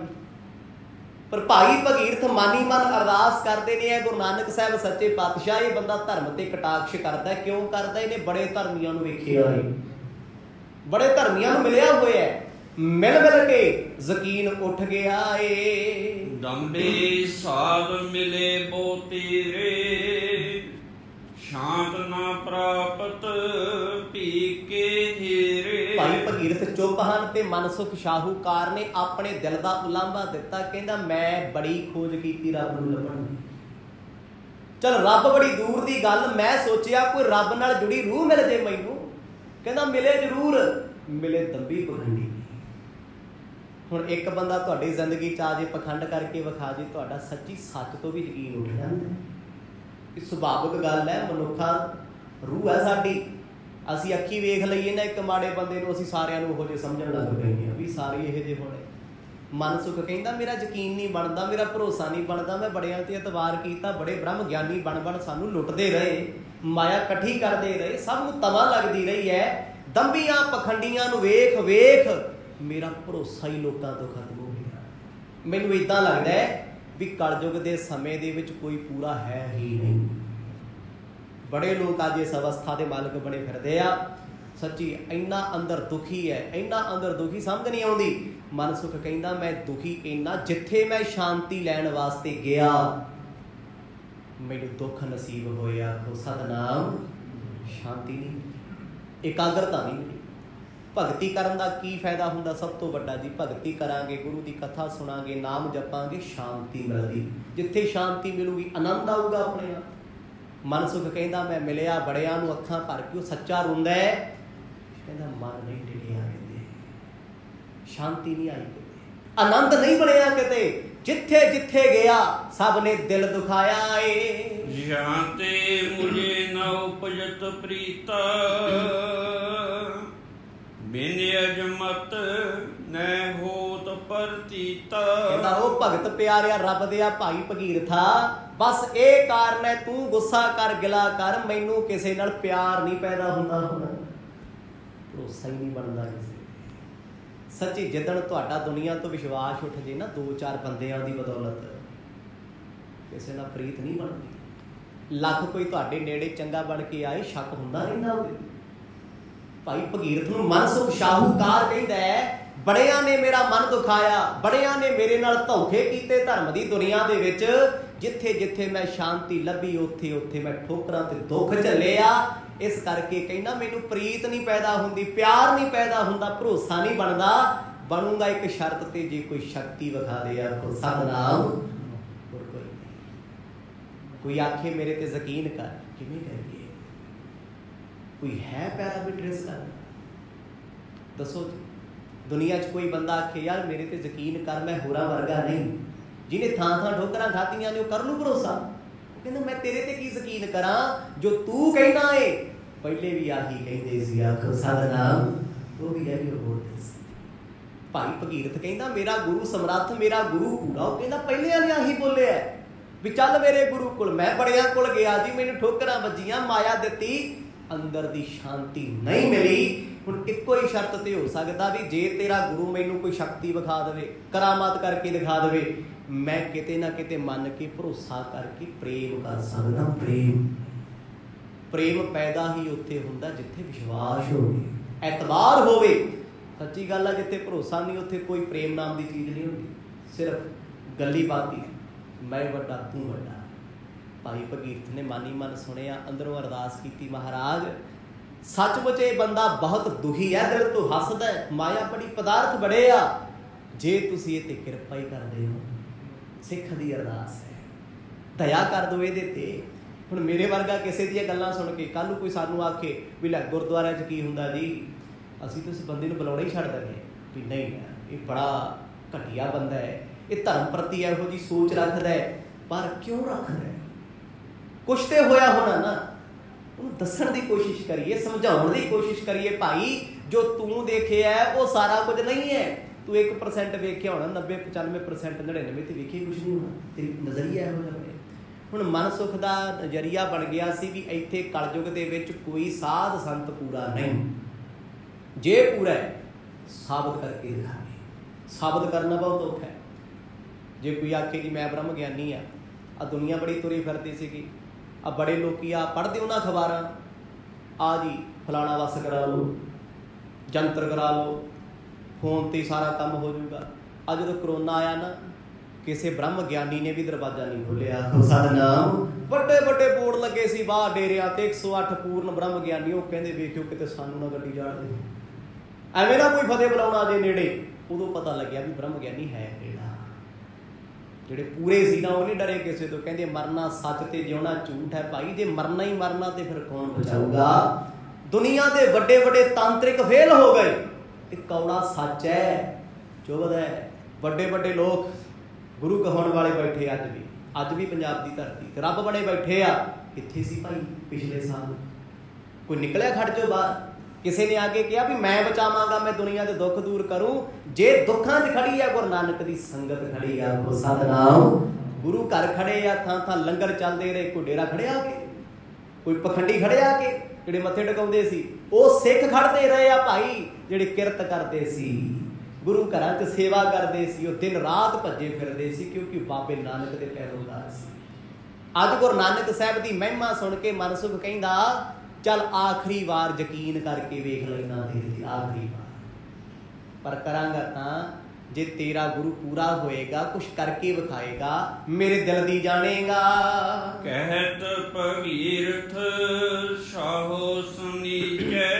S2: ਪਰ ਭਾਈ ਭਗੀਰਥ ਮਾਨੀ ਮਨ ਅਰਦਾਸ ਕਰਦੇ ਨੇ ਗੁਰੂ ਨਾਨਕ ਸਾਹਿਬ ਸੱਚੇ ਪਾਤਸ਼ਾਹ, ਇਹ ਬੰਦਾ ਧਰਮ ਤੇ ਕਟਾਕਸ਼ ਕਰਦਾ। ਕਿਉਂ ਕਰਦਾ? ਇਹਨੇ ਬੜੇ ਧਰਮੀਆਂ ਨੂੰ ਵੇਖਿਆ ਹੈ, ਬੜੇ ਧਰਮੀਆਂ ਨੂੰ ਮਿਲਿਆ ਹੋਇਆ ਹੈ, ਮਿਲ ਮਿਲ ਕੇ ਯਕੀਨ ਉੱਠ ਗਿਆ ਏ।
S3: ਦੰਬੇ ਸਾਧ ਮਿਲੇ ਬੋ ਤੇਰੇ, ਸ਼ਾਂਤ ਨਾ ਪ੍ਰਾਪਤ ਭੀ ਕੇ ਹੀਰੇ।
S2: ਭਾਈ ਭਗੀਰਥ ਚੁੱਪ ਹਨ ਤੇ ਮਨਸੁਖ ਸ਼ਾਹੂਕਾਰ ਨੇ ਆਪਣੇ ਦਿਲ ਦਾ ਉਲਾਂਭਾ ਦਿੱਤਾ। ਕਹਿੰਦਾ ਮੈਂ ਬੜੀ ਖੋਜ ਕੀਤੀ ਰੱਬ ਨੂੰ ਲੱਭਣ ਦੀ। ਚਲ ਰੱਬ ਬੜੀ ਦੂਰ ਦੀ ਗੱਲ, ਮੈਂ ਸੋਚਿਆ ਕੋਈ ਰੱਬ ਨਾਲ ਜੁੜੀ ਰੂਹ ਮਿਲ ਜੇ ਮੈਨੂੰ। ਕਹਿੰਦਾ ਮਿਲੇ ਜ਼ਰੂਰ, ਮਿਲੇ ਦੰਬੀ ਪਖੰਡੀ। ਹੁਣ ਇੱਕ ਬੰਦਾ ਤੁਹਾਡੀ ਜ਼ਿੰਦਗੀ 'ਚ ਆ ਜੇ, ਪਖੰਡ ਕਰਕੇ ਵਿਖਾ ਜੇ, ਤੁਹਾਡਾ ਸੱਚੀ ਸੱਚ ਤੋਂ ਵੀ ਯਕੀਨ ਉੱਠ ਜਾਂਦਾ। ਇਹ ਸੁਭਾਵਿਕ ਗੱਲ ਹੈ, ਮਨੁੱਖਾ ਰੂਹ ਹੈ ਸਾਡੀ। ਅਸੀਂ ਅੱਖੀ ਵੇਖ ਲਈਏ ਨਾ ਇੱਕ ਮਾੜੇ ਬੰਦੇ ਨੂੰ, ਅਸੀਂ ਸਾਰਿਆਂ ਨੂੰ ਉਹੋ ਜਿਹੇ ਸਮਝਣ ਲੱਗ ਪਏ ਹਾਂ ਵੀ ਸਾਰੇ ਇਹੋ ਜਿਹੇ ਹੋਣੇ। ਮਨਸੁਖ ਕਹਿੰਦਾ ਮੇਰਾ ਯਕੀਨ ਨਹੀਂ ਬਣਦਾ, ਮੇਰਾ ਭਰੋਸਾ ਨਹੀਂ ਬਣਦਾ। ਮੈਂ ਬੜਿਆਂ ਤੇ ਇਤਬਾਰ ਕੀਤਾ, ਬੜੇ ਬ੍ਰਹਮ ਗਿਆਨੀ ਬਣ ਬਣ ਸਾਨੂੰ ਲੁੱਟਦੇ ਰਹੇ, ਮਾਇਆ ਇਕੱਠੀ ਕਰਦੇ ਰਹੇ, ਸਭ ਨੂੰ ਤਵਾ ਲੱਗਦੀ ਰਹੀ ਹੈ। ਦੰਬੀਆਂ ਪਖੰਡੀਆਂ ਨੂੰ ਵੇਖ ਵੇਖ ਮੇਰਾ ਭਰੋਸਾ ਹੀ ਲੋਕਾਂ ਤੋਂ ਖਤਮ ਹੋ ਗਿਆ। ਮੈਨੂੰ ਇੱਦਾਂ ਲੱਗਦਾ ਹੈ ਵੀ ਕਲਯੁਗ ਦੇ ਸਮੇਂ ਦੇ ਵਿੱਚ ਕੋਈ ਪੂਰਾ ਹੈ ਹੀ ਨਹੀਂ। ਬੜੇ ਲੋਕ ਅੱਜ ਇਸ ਅਵਸਥਾ ਦੇ ਮਾਲਕ ਬਣੇ ਫਿਰਦੇ ਆ। ਸੱਚੀ ਇੰਨਾ ਅੰਦਰ ਦੁਖੀ ਹੈ, ਇੰਨਾ ਅੰਦਰ ਦੁਖੀ, ਸਮਝ ਨਹੀਂ ਆਉਂਦੀ। ਮਨਸੁਖ ਕਹਿੰਦਾ ਮੈਂ ਦੁਖੀ ਇੰਨਾ, ਜਿੱਥੇ ਮੈਂ ਸ਼ਾਂਤੀ ਲੈਣ ਵਾਸਤੇ ਗਿਆ ਮੈਨੂੰ ਦੁੱਖ ਨਸੀਬ ਹੋਇਆ। ਸਤਿਨਾਮ, ਸ਼ਾਂਤੀ ਨਹੀਂ, ਇਕਾਗਰਤਾ ਨਹੀਂ ਮਿਲੀ। ਭਗਤੀ ਕਰਨ ਦਾ ਕੀ ਫਾਇਦਾ ਹੁੰਦਾ? ਸਭ ਤੋਂ ਵੱਡਾ ਜੀ, ਭਗਤੀ ਕਰਾਂਗੇ, ਗੁਰੂ ਦੀ ਕਥਾ ਸੁਣਾਂਗੇ, ਨਾਮ ਜਪਾਂਗੇ, ਸ਼ਾਂਤੀ ਮਿਲਦੀ। ਜਿੱਥੇ ਸ਼ਾਂਤੀ ਮਿਲੂਗੀ ਆਨੰਦ ਆਊਗਾ ਆਪਣੇ ਆਪ। ਮਨਸੁਖ ਕਹਿੰਦਾ ਮੈਂ ਮਿਲਿਆ ਬੜਿਆਂ ਨੂੰ ਅੱਖਾਂ ਭਰ ਕੇ, ਉਹ ਸੱਚਾ ਰੋਂਦਾ ਹੈ। ਕਹਿੰਦਾ ਮਨ ਨਹੀਂ ਟਿਕਿਆ ਕਿਤੇ, ਸ਼ਾਂਤੀ ਨਹੀਂ ਆਈ ਕਿਤੇ, ਆਨੰਦ ਨਹੀਂ ਬਣਿਆ ਕਿਤੇ। ਜਿੱਥੇ ਜਿੱਥੇ ਗਿਆ ਸਭ ਨੇ ਦਿਲ ਦੁਖਾਇਆ ਏ।
S3: ਜਾਂ ਤੇ ਮੁਝੇ ਨ ਉਪਜਤ ਪ੍ਰੀਤਾ, ਬਿਨ ਅਜਮਤ ਨੈ ਹੋਤ ਪਰਤੀਤਾ।
S2: ਕਹਿੰਦਾ ਉਹ ਭਗਤ ਪਿਆਰਿਆ ਰੱਬ ਦੇ ਆ ਭਾਈ ਭਗੀਰਥਾ, ਬਸ ਇਹ ਕਾਰਨ ਹੈ ਤੂੰ ਗੁੱਸਾ ਕਰ, ਗਿਲਾ ਕਰ, ਮੈਨੂੰ ਕਿਸੇ ਨਾਲ ਪਿਆਰ ਨਹੀਂ ਪੈਦਾ ਹੁੰਦਾ। ਹੁਣ ਭਰੋਸਾ ਹੀ ਨਹੀਂ ਬਣਦਾ ਕਿਸੇ। ਸੱਚੀ ਜਿੱਦਣ ਤੁਹਾਡਾ ਦੁਨੀਆ ਤੋਂ ਵਿਸ਼ਵਾਸ ਉੱਠ ਜੇ ਨਾ, 2-4 ਬੰਦਿਆਂ ਦੀ ਬਦੌਲਤ, ਕਿਸੇ ਨਾਲ ਪ੍ਰੀਤ ਨਹੀਂ ਬਣਦੀ। ਲੱਖ ਕੋਈ ਤੁਹਾਡੇ ਨੇੜੇ ਚੰਗਾ ਬਣ ਕੇ ਆਏ, ਸ਼ੱਕ ਹੁੰਦਾ ਰਹਿੰਦਾ ਉਹਦੇ। ਭਾਈ ਭਗੀਰਥ ਨੂੰ ਮਨਸੁਖ ਸ਼ਾਹੂਕਾਰ ਕਹਿੰਦਾ ਹੈ ਬੜਿਆਂ ਨੇ ਮੇਰਾ ਮਨ ਦੁਖਾਇਆ, ਬੜਿਆਂ ਨੇ ਮੇਰੇ ਨਾਲ ਧੋਖੇ ਕੀਤੇ ਧਰਮ ਦੀ ਦੁਨੀਆ ਦੇ ਵਿੱਚ। ਜਿੱਥੇ ਜਿੱਥੇ ਮੈਂ ਸ਼ਾਂਤੀ ਲੱਭੀ ਉੱਥੇ ਉੱਥੇ ਮੈਂ ਠੋਕਰਾਂ ਤੇ ਦੁੱਖ ਝੱਲਿਆ। ਇਸ ਕਰਕੇ ਕਹਿੰਦਾ ਮੈਨੂੰ ਪ੍ਰੀਤ ਨਹੀਂ ਪੈਦਾ ਹੁੰਦੀ, ਪਿਆਰ ਨਹੀਂ ਪੈਦਾ ਹੁੰਦਾ, ਭਰੋਸਾ ਨਹੀਂ ਬਣਦਾ। ਬਣੂਗਾ ਇੱਕ ਸ਼ਰਤ ਤੇ, ਜੇ ਕੋਈ ਸ਼ਕਤੀ ਵਿਖਾ ਦੇ। ਆਖੋ ਸਤਿਨਾਮ। ਹੋਰ ਕੋਈ ਆਖੇ ਮੇਰੇ ਤੇ ਯਕੀਨ ਕਰ, ਕਿਵੇਂ ਕਰੀਏ? ਕੋਈ ਹੈ ਪੈਰਾਮੀਟਰ ਇਸ ਗੱਲ? ਦੱਸੋ ਜੀ। ਦੁਨੀਆ 'ਚ ਕੋਈ ਬੰਦਾ ਆਖੇ ਯਾਰ ਮੇਰੇ ਤੇ ਯਕੀਨ ਕਰ, ਮੈਂ ਹੋਰਾਂ ਵਰਗਾ ਨਹੀਂ। ਜਿਹਨੇ ਥਾਂ ਥਾਂ ਠੋਕਰਾਂ ਖਾਧੀਆਂ ਨੇ ਉਹ ਕਰ ਲੂ ਭਰੋਸਾ। ਉਹ ਕਹਿੰਦਾ ਮੈਂ ਤੇਰੇ ਤੇ ਕੀ ਯਕੀਨ ਕਰਾਂ, ਜੋ ਤੂੰ ਕਹਿਣਾ ਏ पहले भी आही कहते सी, आखो सतनाम, वो भी यही बोलते सी। भाई भगीरथ कहता मेरा गुरु समर्थ, मेरा गुरु पूरा। वो कहता पहले ने आही बोले है भी चल मेरे गुरु कोल। मैं बड़िया कोल गया जी, मैनू ठोकरां वजियां, माया दित्ती, अंदर दी शांति नहीं मिली। हुण इक्को ही शर्त ते हो सकदा भी जे तेरा गुरु मैनू कोई शक्ति विखा देवे, करामात करके दिखा देवे, मैं किते ना किते मन के भरोसा करके प्रेम कर सकदा। प्रेम पैदा ही उत्थे हुंदा जिथे विश्वास होवे, एतबार होवे। सच्ची गल है, जिथे भरोसा नहीं उत्थे कोई प्रेम नाम की चीज़ नहीं होती, सिर्फ गली बाती, मैं वड्डा तू वड्डा। भाई भगीरथ ने मन ही मन सुनिया, अंदरों अरदास की, महाराज सचमुच ये बंदा बहुत दुखी है, दिल तो हसदा है, माया बड़ी पदार्थ बड़े आ, जे तुसीं इह ते किरपा ही करदे हो। सिख दी अरदास है, दया कर दो इहदे ते। हुण मेरे वर्गा किसी दी गल्लां सुन के कल कोई सानू आखे भी लै गुरद्वारे च की हुंदा जी, असीं तो उस बंदे नूं बुलाउणा ही छड्ड देंगे भी नहीं यार ये बड़ा घटिया बंदा है, ये धर्म प्रति इहो जी सोच रखदा है। पर क्यों रखदा है? कुछ तो होया होना ना, उन्हें दस्सण दी कोशिश करिए, समझाउण दी कोशिश करिए। भाई जो तू देखिया है वो सारा कुछ नहीं है। तू 1% वेख्या होना, 90 95% 99 ते वेखिया कुछ नहीं होना। तेरी नज़रिया इहो जिहा है। हुण मन सुख का नज़रिया बन गया सी भी इत्थे कलयुग दे विच कोई साध संत पूरा नहीं। जे पूरा है साबित करके दिखावे। साबित करना बहुत औखा है। जे कोई आखे कि मैं ब्रह्म ज्ञानी आ दुनिया बड़ी तुरी फिरती सी, आ बड़े लोग आ पढ़ते उन्होंने अखबारां, आ जी फलाना वस करा लो, जंतर करा लो, फोन ते सारा काम हो जाऊगा। अज जो करोना आया ना, किसी ब्रह्म ज्ञानी ने भी दरवाजा नहीं खोलिया। सतनाम, बड़े बड़े बोर्ड लगे सी बाहर डेरिया ते 108 पूर्ण ब्रह्म ज्ञानी। वो कहते वेखियो किते सानू ना गड्डी जाण दे, एवें ना कोई फतेह बुलाउणा जे नेड़े। उदों पता लग्या भी ब्रह्म ज्ञानी है किहड़ा। ਜਿਹੜੇ पूरे सी ना वो नहीं डरे किसी तो, कहते मरना सच ते जिउणा झूठ है। भाई जे मरना ही मरना तो फिर कौन बचाऊगा? दुनिया के बड़े बड़े तांत्रिक फेल हो गए, एक कौड़ा सच है चुभदा है। बड़े बड़े लोग गुरु कहाउण वाले बैठे अज भी पंजाब की धरती ते रब बड़े बैठे आ। कित्थे सी भाई पिछले साल? कोई निकलिया खड़ चो बाहर? किसी ने आके कहा भी मैं बचावांगा, मैं दुनिया के दुख दूर करूं। जे दुखां च खड़ी है गुरु नानक की संगत खड़ी है। सतनाम, गुरु घर खड़े आ, थां थां लंगर चलते रहे। कोई डेरा खड़े आके, कोई पखंडी खड़े आके जिहड़े मत्थे टेकाउंदे सी, वो सिख खड़ते रहे आ भाई जिहड़े किरत करते सी, गुरु घरां च सेवा करते सी, वो दिन रात भज्जे फिरदे सी, क्योंकि बाबे नानक दे पैरोकार सी। अज गुरु नानक साहब की महिमा सुन के मन सुख कहंदा चल आखिरी बार यकीन करके वेख लेना, आखिरी बार। पर करांगा तां जे तेरा गुरु पूरा होएगा, कुछ करके विखाएगा, मेरे दिल दी जानेगा।
S3: कहत भगीरथ साहो सुनीचै,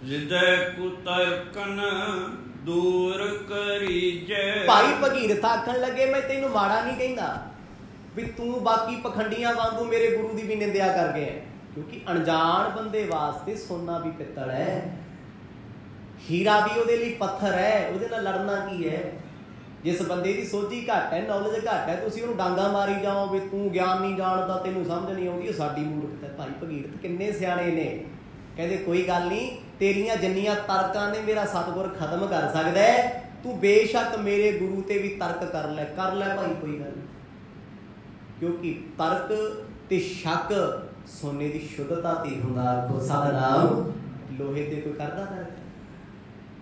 S3: हृदय कुतर्कन दूर करीजै।
S2: भाई भगीरथ आखन लगे मैं तेनू माड़ा नहीं कहंदा भी तू बाकी पखंडियां वांगू मेरे गुरु की भी निंदिया कर गए, क्योंकि अनजान बंदे वास्ते सोना भी पित्तल है, हीरा भी ਉਹਦੇ ਲਈ पत्थर है। ਉਹਦੇ ਨਾਲ लड़ना की है? जिस बंदे की सोझी घट है, नॉलेज घट है, तुसीं ਉਹਨੂੰ डांगा मारी जाओ भी तू ज्ञान नहीं जानदा, तैनूं समझ नहीं आउंदी, साडी मूर्खता। भाई भगीरथ किन्ने सियाणे ने, कहते कोई गल नहीं, तेरियां जिन्नियां तर्कां ने मेरा सतगुर खत्म कर सकदा है। तू बेशक मेरे गुरु ते भी तर्क कर ले भाई, कोई गल नहीं। क्योंकि तर्क ते शक सोने की शुद्धता ते हुंदा। सतनाम, लोहे ते कोई करदा तर्क,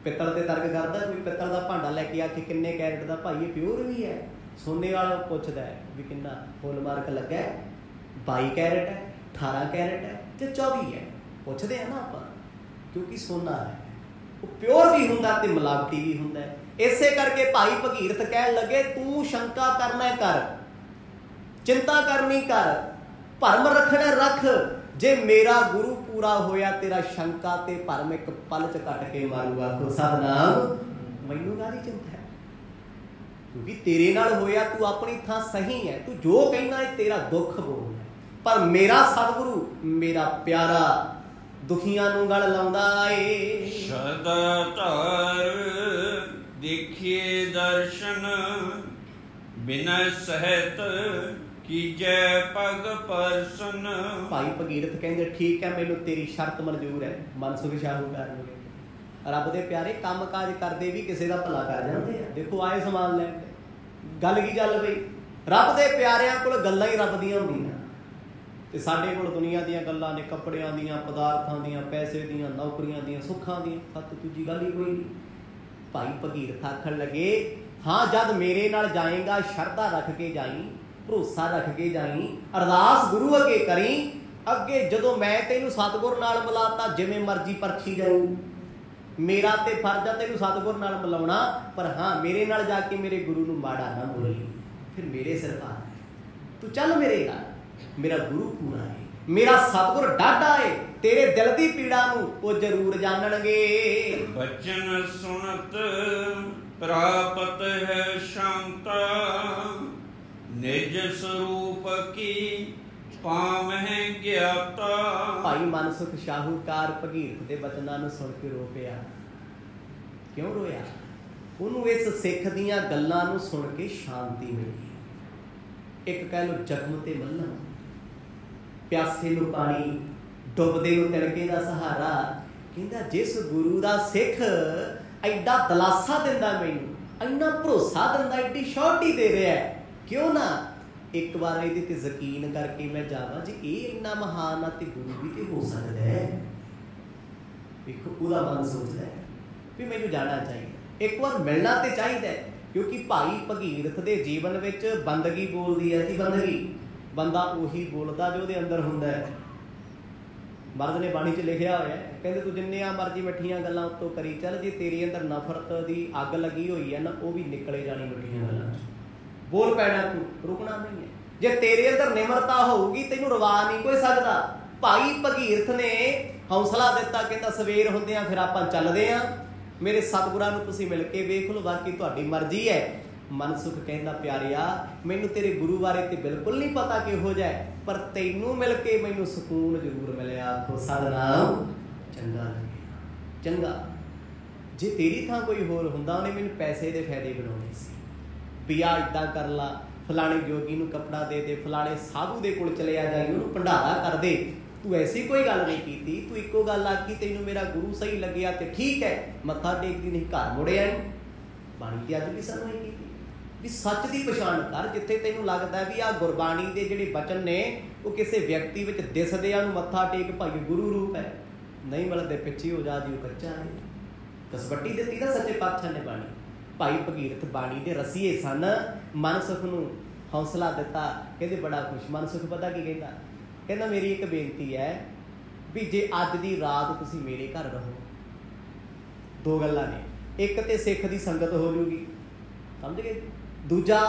S2: पित्तल ते तर्क करदा कोई? पित्तल का भांडा लैके आके किन्ने कैरेट का, भाई ये प्योर भी है। सोने वाला पुछदा है भी किन्ना होलमार्क लगा है, 22 कैरेट है, 18 कैरेट है ते 24 है, पुछदे हैं ना आपां, क्योंकि सोना है वो प्योर भी हुंदा ते मिलावटी भी हुंदा है। इसे करके भाई भगीरथ कहन लगे तू शंका करना कर, चिंता करनी कर, भरम रखना रख। जे मेरा गुरु पूरा होया, तेरा शंका ते भरम एक पल च कट के मारूगा। सतनाम, मैनू काहदी चिंता है, क्योंकि तेरे नाल होया, तू अपनी थां सही है, तू जो कहना है तेरा दुख बोल है। पर मेरा सतगुरु मेरा प्यारा दुखियां नूं गल लाउंदा ए।
S3: सदा तार देखिए दर्शन बिना सहत ਕੀਜੈ ਪਗ ਪਰਸਨ।
S2: ਭਾਈ ਭਗੀਰਥ ਕਹਿੰਦੇ ਠੀਕ ਹੈ, ਮੈਨੂੰ ਤੇਰੀ ਸ਼ਰਤ ਮਨਜ਼ੂਰ ਹੈ। ਮਨਸੁਖ ਸ਼ਾਹੂਕਾਰ ਨੂੰ ਰੱਬ ਦੇ ਪਿਆਰੇ ਕੰਮ ਕਾਜ ਕਰਦੇ ਵੀ ਕਿਸੇ ਦਾ ਭਲਾ ਕਰ ਜਾਂਦੇ ਆ। ਦੇਖੋ ਆਏ ਸਮਾਨ ਲੈਣ ਗੱਲ ਕੀ ਚੱਲ ਪਈ, ਰੱਬ ਦੇ ਪਿਆਰਿਆਂ ਕੋਲ ਗੱਲਾਂ ਹੀ ਰੱਬ ਦੀਆਂ ਹੁੰਦੀਆਂ ਤੇ ਸਾਡੇ ਕੋਲ ਦੁਨੀਆ ਦੀਆਂ ਗੱਲਾਂ ਨੇ, ਕੱਪੜਿਆਂ ਦੀਆਂ, ਪਦਾਰਥਾਂ ਦੀਆਂ, ਪੈਸੇ ਦੀਆਂ, ਨੌਕਰੀਆਂ ਦੀਆਂ, ਸੁੱਖਾਂ ਦੀਆਂ। ਸੱਤ ਦੂਜੀ ਗੱਲ ਹੀ ਕੋਈ ਨਹੀਂ। ਭਾਈ ਭਗੀਰਥ ਆਖਣ ਲੱਗੇ ਹਾਂ, ਜਦ ਮੇਰੇ ਨਾਲ ਜਾਏਗਾ ਸ਼ਰਧਾ ਰੱਖ ਕੇ ਜਾਈ, ਭਰੋਸਾ ਰੱਖ ਕੇ ਜਾਈ, ਅਰਦਾਸ ਗੁਰੂ ਅੱਗੇ ਕਰੀ, ਅੱਗੇ ਜਦੋਂ ਮੈਂ ਤੈਨੂੰ ਸਤਿਗੁਰ ਨਾਲ ਮਿਲਾਤਾ ਜਿਵੇਂ ਮਰਜ਼ੀ ਪਰਖੀ ਜਾਊ। ਮੇਰਾ ਤੇ ਫਰਜ਼ ਆ ਤੈਨੂੰ ਸਤਿਗੁਰ ਨਾਲ ਮਿਲਾਉਣਾ, ਪਰ ਹਾਂ ਮੇਰੇ ਨਾਲ ਜਾ ਕੇ ਮੇਰੇ ਗੁਰੂ ਨੂੰ ਮਾੜਾ ਨਾ ਬੋਲੀ, ਫਿਰ ਮੇਰੇ ਸਿਰ ਭਾਰ ਹੈ। ਤੂੰ ਚੱਲ ਮੇਰੇ ਨਾਲ, ਮੇਰਾ ਗੁਰੂ ਪੂਰਾ ਹੈ, ਮੇਰਾ ਸਤਿਗੁਰ ਡਾਢਾ ਹੈ, ਤੇਰੇ ਦਿਲ ਦੀ ਪੀੜਾ ਨੂੰ ਉਹ ਜ਼ਰੂਰ ਜਾਣਨਗੇ।
S3: ਬਚਨ ਸੁਣਤ ਪ੍ਰਾਪਤ ਹੈ ਸ਼ਾਂਤਾ, ਨਿਜ ਸਰੂਪ ਕੀ ਪਾਵਹਿ ਗਿਆਤਾ।
S2: ਭਾਈ ਮਨਸੁਖ ਸ਼ਾਹੂਕਾਰ ਭਗੀਰਥ ਦੇ ਬਚਨਾਂ ਨੂੰ ਸੁਣ ਕੇ ਰੋ ਪਿਆ। ਕਿਉਂ ਰੋਇਆ? ਉਹਨੂੰ ਇਸ ਸਿੱਖ ਦੀਆਂ ਗੱਲਾਂ ਨੂੰ ਸੁਣ ਕੇ ਸ਼ਾਂਤੀ ਮਿਲੀ। ਇੱਕ ਕਹਿ ਲਓ ਜ਼ਖਮ ਤੇ ਮੱਲ੍ਹਮ, ਪਿਆਸੇ ਨੂੰ ਪਾਣੀ, ਡੁੱਬਦੇ ਨੂੰ ਤਿਣਕੇ ਦਾ ਸਹਾਰਾ। ਕਹਿੰਦਾ ਜਿਸ ਗੁਰੂ ਦਾ ਸਿੱਖ ਐਡਾ ਦਲਾਸਾ ਦਿੰਦਾ, ਮੈਨੂੰ ਇੰਨਾ ਭਰੋਸਾ ਦਿੰਦਾ, ਐਡੀ ਸ਼ੋਰਟੀ ਦੇ ਰਿਹਾ, ਕਿਉਂ ਨਾ ਇੱਕ ਵਾਰ ਇਹਦੇ ਤੇ ਯਕੀਨ ਕਰਕੇ ਮੈਂ ਜਾਵਾਂ। ਜੇ ਇਹ ਇੰਨਾ ਮਹਾਨ ਆ ਤੇ ਗੁਰੂ ਵੀ ਤੇ ਹੋ ਸਕਦਾ ਹੈ। ਵੇਖੋ ਉਹਦਾ ਮਨ ਸੋਚਦਾ ਵੀ ਮੈਨੂੰ ਜਾਣਾ ਚਾਹੀਦਾ, ਇੱਕ ਵਾਰ ਮਿਲਣਾ ਤੇ ਚਾਹੀਦਾ, ਕਿਉਂਕਿ ਭਾਈ ਭਗੀਰਥ ਦੇ ਜੀਵਨ ਵਿੱਚ ਬੰਦਗੀ ਬੋਲਦੀ ਹੈ। ਕੀ ਬੰਦਗੀ? ਬੰਦਾ ਉਹੀ ਬੋਲਦਾ ਜੋ ਉਹਦੇ ਅੰਦਰ ਹੁੰਦਾ ਹੈ। ਮਰਦ ਨੇ ਬਾਣੀ 'ਚ ਲਿਖਿਆ ਹੋਇਆ, ਕਹਿੰਦੇ ਤੂੰ ਜਿੰਨੀਆਂ ਮਰਜ਼ੀ ਮਿੱਠੀਆਂ ਗੱਲਾਂ ਉੱਤੋਂ ਕਰੀ ਚੱਲ, ਜੇ ਤੇਰੇ ਅੰਦਰ ਨਫ਼ਰਤ ਦੀ ਅੱਗ ਲੱਗੀ ਹੋਈ ਹੈ ਨਾ, ਉਹ ਵੀ ਨਿਕਲੇ ਜਾਣੀ ਮਿੱਠੀਆਂ ਗੱਲਾਂ 'ਚ। ਬੋਲ ਪੈਣਾ, ਤੂੰ ਰੁਕਣਾ ਨਹੀਂ ਹੈ। ਜੇ ਤੇਰੇ ਅੰਦਰ ਨਿਮਰਤਾ ਹੋਊਗੀ, ਤੈਨੂੰ ਰਵਾ ਨਹੀਂ ਕੋਈ ਸਕਦਾ। ਭਾਈ ਭਗੀਰਥ ਨੇ ਹੌਸਲਾ ਦਿੱਤਾ, ਕਹਿੰਦਾ ਸਵੇਰ ਹੁੰਦਿਆਂ ਫਿਰ ਆਪਾਂ ਚੱਲਦੇ ਹਾਂ, ਮੇਰੇ ਸਤਿਗੁਰਾਂ ਨੂੰ ਤੁਸੀਂ ਮਿਲ ਕੇ ਵੇਖ ਲਓ, ਬਾਕੀ ਤੁਹਾਡੀ ਮਰਜ਼ੀ ਹੈ। ਮਨਸੁਖ ਕਹਿੰਦਾ ਪਿਆਰਿਆ, ਮੈਨੂੰ ਤੇਰੇ ਗੁਰੂ ਬਾਰੇ ਤੇ ਬਿਲਕੁਲ ਨਹੀਂ ਪਤਾ ਕਿਹੋ ਜਿਹਾ, ਪਰ ਤੈਨੂੰ ਮਿਲ ਕੇ ਮੈਨੂੰ ਸਕੂਨ ਜ਼ਰੂਰ ਮਿਲਿਆ। ਆਖੋ ਸਤਿਨਾਮ, ਚੰਗਾ ਲੱਗਿਆ। ਚੰਗਾ, ਜੇ ਤੇਰੀ ਥਾਂ ਕੋਈ ਹੋਰ ਹੁੰਦਾ, ਉਹਨੇ ਮੈਨੂੰ ਪੈਸੇ ਦੇ ਫਾਇਦੇ ਬਣਾਉਣੇ ਸੀ ਵੀ ਆ ਇੱਦਾਂ ਕਰ ਲਾ, ਫਲਾਣੇ ਜੋਗੀ ਨੂੰ ਕੱਪੜਾ ਦੇ ਦੇ, ਫਲਾਣੇ ਸਾਧੂ ਦੇ ਕੋਲ ਚਲਿਆ ਜਾਈ, ਉਹਨੂੰ ਭੰਡਾਰਾ ਕਰ ਦੇ। ਤੂੰ ਐਸੀ ਕੋਈ ਗੱਲ ਨਹੀਂ ਕੀਤੀ, ਤੂੰ ਇੱਕੋ ਗੱਲ ਆਖੀ ਤੈਨੂੰ ਮੇਰਾ ਗੁਰੂ ਸਹੀ ਲੱਗਿਆ ਤੇ ਠੀਕ ਹੈ, ਮੱਥਾ ਟੇਕਦੀ ਨਹੀਂ, ਘਰ ਮੁੜਿਆ। ਬਾਣੀ ਤੇ ਅੱਜ ਵੀ ਸਾਨੂੰ ਇਹ ਕੀਤੀ ਵੀ ਸੱਚ ਦੀ ਪਛਾਣ ਕਰ। ਜਿੱਥੇ ਤੈਨੂੰ ਲੱਗਦਾ ਵੀ ਆਹ ਗੁਰਬਾਣੀ ਦੇ ਜਿਹੜੇ ਬਚਨ ਨੇ ਉਹ ਕਿਸੇ ਵਿਅਕਤੀ ਵਿੱਚ ਦਿਸਦੇ ਆ, ਉਹਨੂੰ ਮੱਥਾ ਟੇਕ, ਭਾਈ ਗੁਰੂ ਰੂਪ ਹੈ। ਨਹੀਂ ਮਿਲਦੇ ਪਿੱਛੇ ਹੋ ਜਾ, ਜੀ ਉਹ ਕੱਚਾ ਹੈ। ਕਸਵੱਟੀ ਦਿੱਤੀ ਨਾ ਸੱਚੇ ਪਾਤਸ਼ਾਹ ਨੇ ਬਾਣੀ। ਭਾਈ ਭਗੀਰਥ ਬਾਣੀ ਦੇ ਰਸੀਏ ਸਨ। ਮਨਸੁਖ ਨੂੰ ਹੌਸਲਾ ਦਿੱਤਾ, ਕਹਿੰਦੇ ਬੜਾ ਖੁਸ਼। ਮਨਸੁਖ ਪਤਾ ਕੀ ਕਹਿੰਦਾ? ਕਹਿੰਦਾ ਮੇਰੀ ਇੱਕ ਬੇਨਤੀ ਹੈ ਵੀ ਜੇ ਅੱਜ ਦੀ ਰਾਤ ਤੁਸੀਂ ਮੇਰੇ ਘਰ ਰਹੋ, ਦੋ ਗੱਲਾਂ ਨੇ, ਇੱਕ ਤੇ ਸਿੱਖ ਦੀ ਸੰਗਤ ਹੋ ਜੂਗੀ, ਸਮਝ ਗਏ, ਦੂਜਾ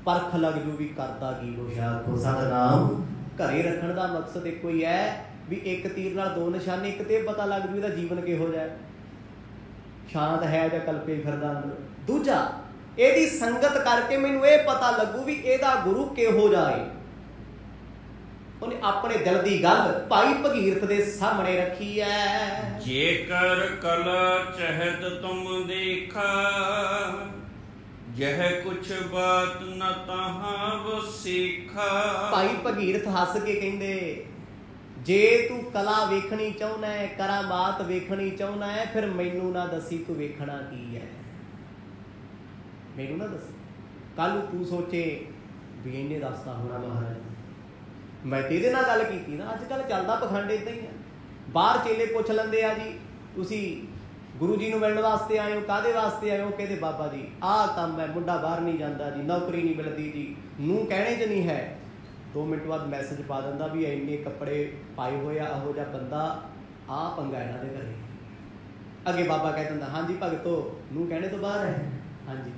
S2: ਪਰਖ ਲੱਗ ਜੂਗੀ ਕਰਦਾ ਕੀ ਕੁਛ। ਆਖੋ ਸਤਿਨਾਮ। ਘਰੇ ਰੱਖਣ ਦਾ ਮਕਸਦ ਇੱਕੋ ਹੀ ਹੈ ਵੀ ਇੱਕ ਤੀਰ ਨਾਲ ਦੋ ਨਿਸ਼ਾਨੇ, ਇੱਕ ਤੇ ਪਤਾ ਲੱਗ ਜੂ ਇਹਦਾ ਜੀਵਨ ਕਿਹੋ ਜਿਹਾ, ਸ਼ਾਂਤ ਹੈ ਜਾਂ ਕਲਪੇ ਫਿਰਦਾ ਅੰਦਰ। ਦੂਜਾ ਇਹਦੀ ਸੰਗਤ ਕਰਕੇ ਮੈਨੂੰ ਇਹ ਪਤਾ ਲੱਗੂ ਵੀ ਇਹਦਾ ਗੁਰੂ ਕਿਹੋ ਜਿਹਾ ਹੈ। ਉਹਨੇ ਆਪਣੇ ਦਿਲ ਦੀ ਗੱਲ ਭਾਈ ਭਗੀਰਥ ਦੇ ਸਾਹਮਣੇ ਰੱਖੀ ਹੈ।
S3: ਜੇਕਰ ਕਲ ਚਹਿਤ ਤੁਮ ਦੇਖਾ, ਜਹ ਕੁਛ ਬਾਤ ਨ ਤਹਾਂ ਵਸੀਖਾ।
S2: ਭਾਈ ਭਗੀਰਥ ਹੱਸ ਕੇ ਕਹਿੰਦੇ, ਜੇ ਤੂੰ ਕਲਾ ਵੇਖਣੀ ਚਾਹੁੰਦਾ ਹੈ, ਕਰਾਮਾਤ ਵੇਖਣੀ ਚਾਹੁੰਦਾ ਹੈ, ਫਿਰ ਮੈਨੂੰ ਨਾ ਦੱਸੀ ਤੂੰ ਵੇਖਣਾ ਕੀ ਹੈ। ਮੈਨੂੰ ਨਾ ਦੱਸੀ, ਕੱਲ ਨੂੰ ਤੂੰ ਸੋਚੇ ਵੀ ਇਹਨੇ ਦੱਸਦਾ ਹੋਣਾ ਮਹਾਰਾਜ, ਮੈਂ ਤੇ ਇਹਦੇ ਨਾਲ ਗੱਲ ਕੀਤੀ ਨਾ। ਅੱਜ ਕੱਲ੍ਹ ਚੱਲਦਾ ਪਖੰਡ ਏਦਾਂ ਹੀ ਆ। ਬਾਹਰ ਚੇਲੇ ਪੁੱਛ ਲੈਂਦੇ ਆ, ਜੀ ਤੁਸੀਂ ਗੁਰੂ ਜੀ ਨੂੰ ਮਿਲਣ ਵਾਸਤੇ ਆਏ ਹੋ, ਕਾਹਦੇ ਵਾਸਤੇ ਆਏ ਹੋ? ਕਹਿੰਦੇ ਬਾਬਾ ਜੀ ਆਹ ਕੰਮ ਹੈ, ਮੁੰਡਾ ਬਾਹਰ ਨਹੀਂ ਜਾਂਦਾ ਜੀ, ਨੌਕਰੀ ਨਹੀਂ ਮਿਲਦੀ ਜੀ, ਨੂੰ ਕਹਿਣੇ 'ਚ ਨਹੀਂ ਹੈ। 2 ਮਿੰਟ ਬਾਅਦ ਮੈਸੇਜ ਪਾ ਦਿੰਦਾ ਵੀ ਇੰਨੇ ਕੱਪੜੇ ਪਾਏ ਹੋਏ ਆ, ਇਹੋ ਜਿਹਾ ਬੰਦਾ, ਆਹ ਪੰਗਾ ਇਹਨਾਂ ਦੇ ਘਰੇ। ਅੱਗੇ ਬਾਬਾ ਕਹਿ ਦਿੰਦਾ ਹਾਂਜੀ ਭਗਤੋ, ਨੂੰ ਕਹਿਣੇ ਤੋਂ ਬਾਹਰ ਹੈ, ਹਾਂਜੀ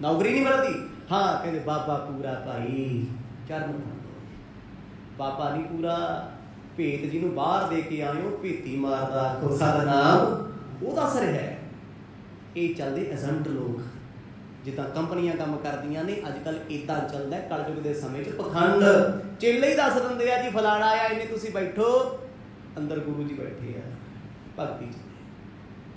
S2: ਨੌਕਰੀ ਨਹੀਂ ਮਿਲਦੀ, ਹਾਂ ਕਹਿੰਦੇ ਬਾਬਾ ਪੂਰਾ ਭਾਈ ਚਰਨ, ਬਾਬਾ ਨਹੀਂ ਪੂਰਾ, ਭੇਤ ਜਿਹਨੂੰ ਬਾਹਰ ਦੇ ਕੇ ਆਏ ਹੋ ਭੇਤੀ ਮਾਰਦਾ। ਆਖੋ ਸਤਿਨਾਮ। ਉਹਦਾ ਅਸਰ ਹੈ। ਇਹ ਚੱਲਦੇ ਏਜੰਟ ਲੋਕ, ਜਿੱਦਾਂ ਕੰਪਨੀਆਂ ਕੰਮ ਕਰਦੀਆਂ ਨੇ ਅੱਜ ਕੱਲ੍ਹ ਇੱਦਾਂ ਚੱਲਦਾ ਕਲਯੁਗ ਦੇ ਸਮੇਂ 'ਚ ਪਖੰਡ। ਚੇਲੇ ਹੀ ਦੱਸ ਦਿੰਦੇ ਆ ਜੀ ਫਲਾਣਾ ਆਇਆ, ਇਹਨੇ ਤੁਸੀਂ ਬੈਠੋ, ਅੰਦਰ ਗੁਰੂ ਜੀ ਬੈਠੇ ਆ ਭਗਤੀ 'ਚ,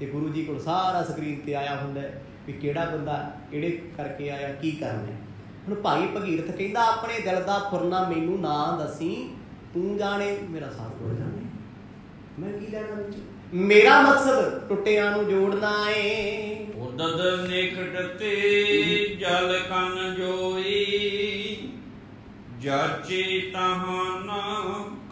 S2: ਤੇ ਗੁਰੂ ਜੀ ਕੋਲ ਸਾਰਾ ਸਕਰੀਨ ਤੇ ਆਇਆ ਹੁੰਦਾ ਵੀ ਕਿਹੜਾ ਬੰਦਾ ਕਿਹੜੇ ਕਰਕੇ ਆਇਆ, ਕੀ ਕਰਨਾ। ਹੁਣ ਭਾਈ ਭਗੀਰਥ ਕਹਿੰਦਾ ਆਪਣੇ ਦਿਲ ਦਾ ਫੁਰਨਾ ਮੈਨੂੰ ਨਾ ਦਸੀ, ਤੂੰ ਜਾਣੇ ਮੇਰਾ ਸਤਿਗੁਰ ਜਾਣੇ, ਮੈਂ ਕੀ ਲੈਣਾ ਵਿੱਚ, ਮੇਰਾ ਮਕਸਦ ਟੁੱਟਿਆਂ ਨੂੰ ਜੋੜਨਾ ਏ।
S3: ਉਦਦ ਨਿਕਟ ਤੇ ਜਲ ਕਨ ਜੋਈ, ਜਾਚੇ ਤਹਾਂ ਨਾ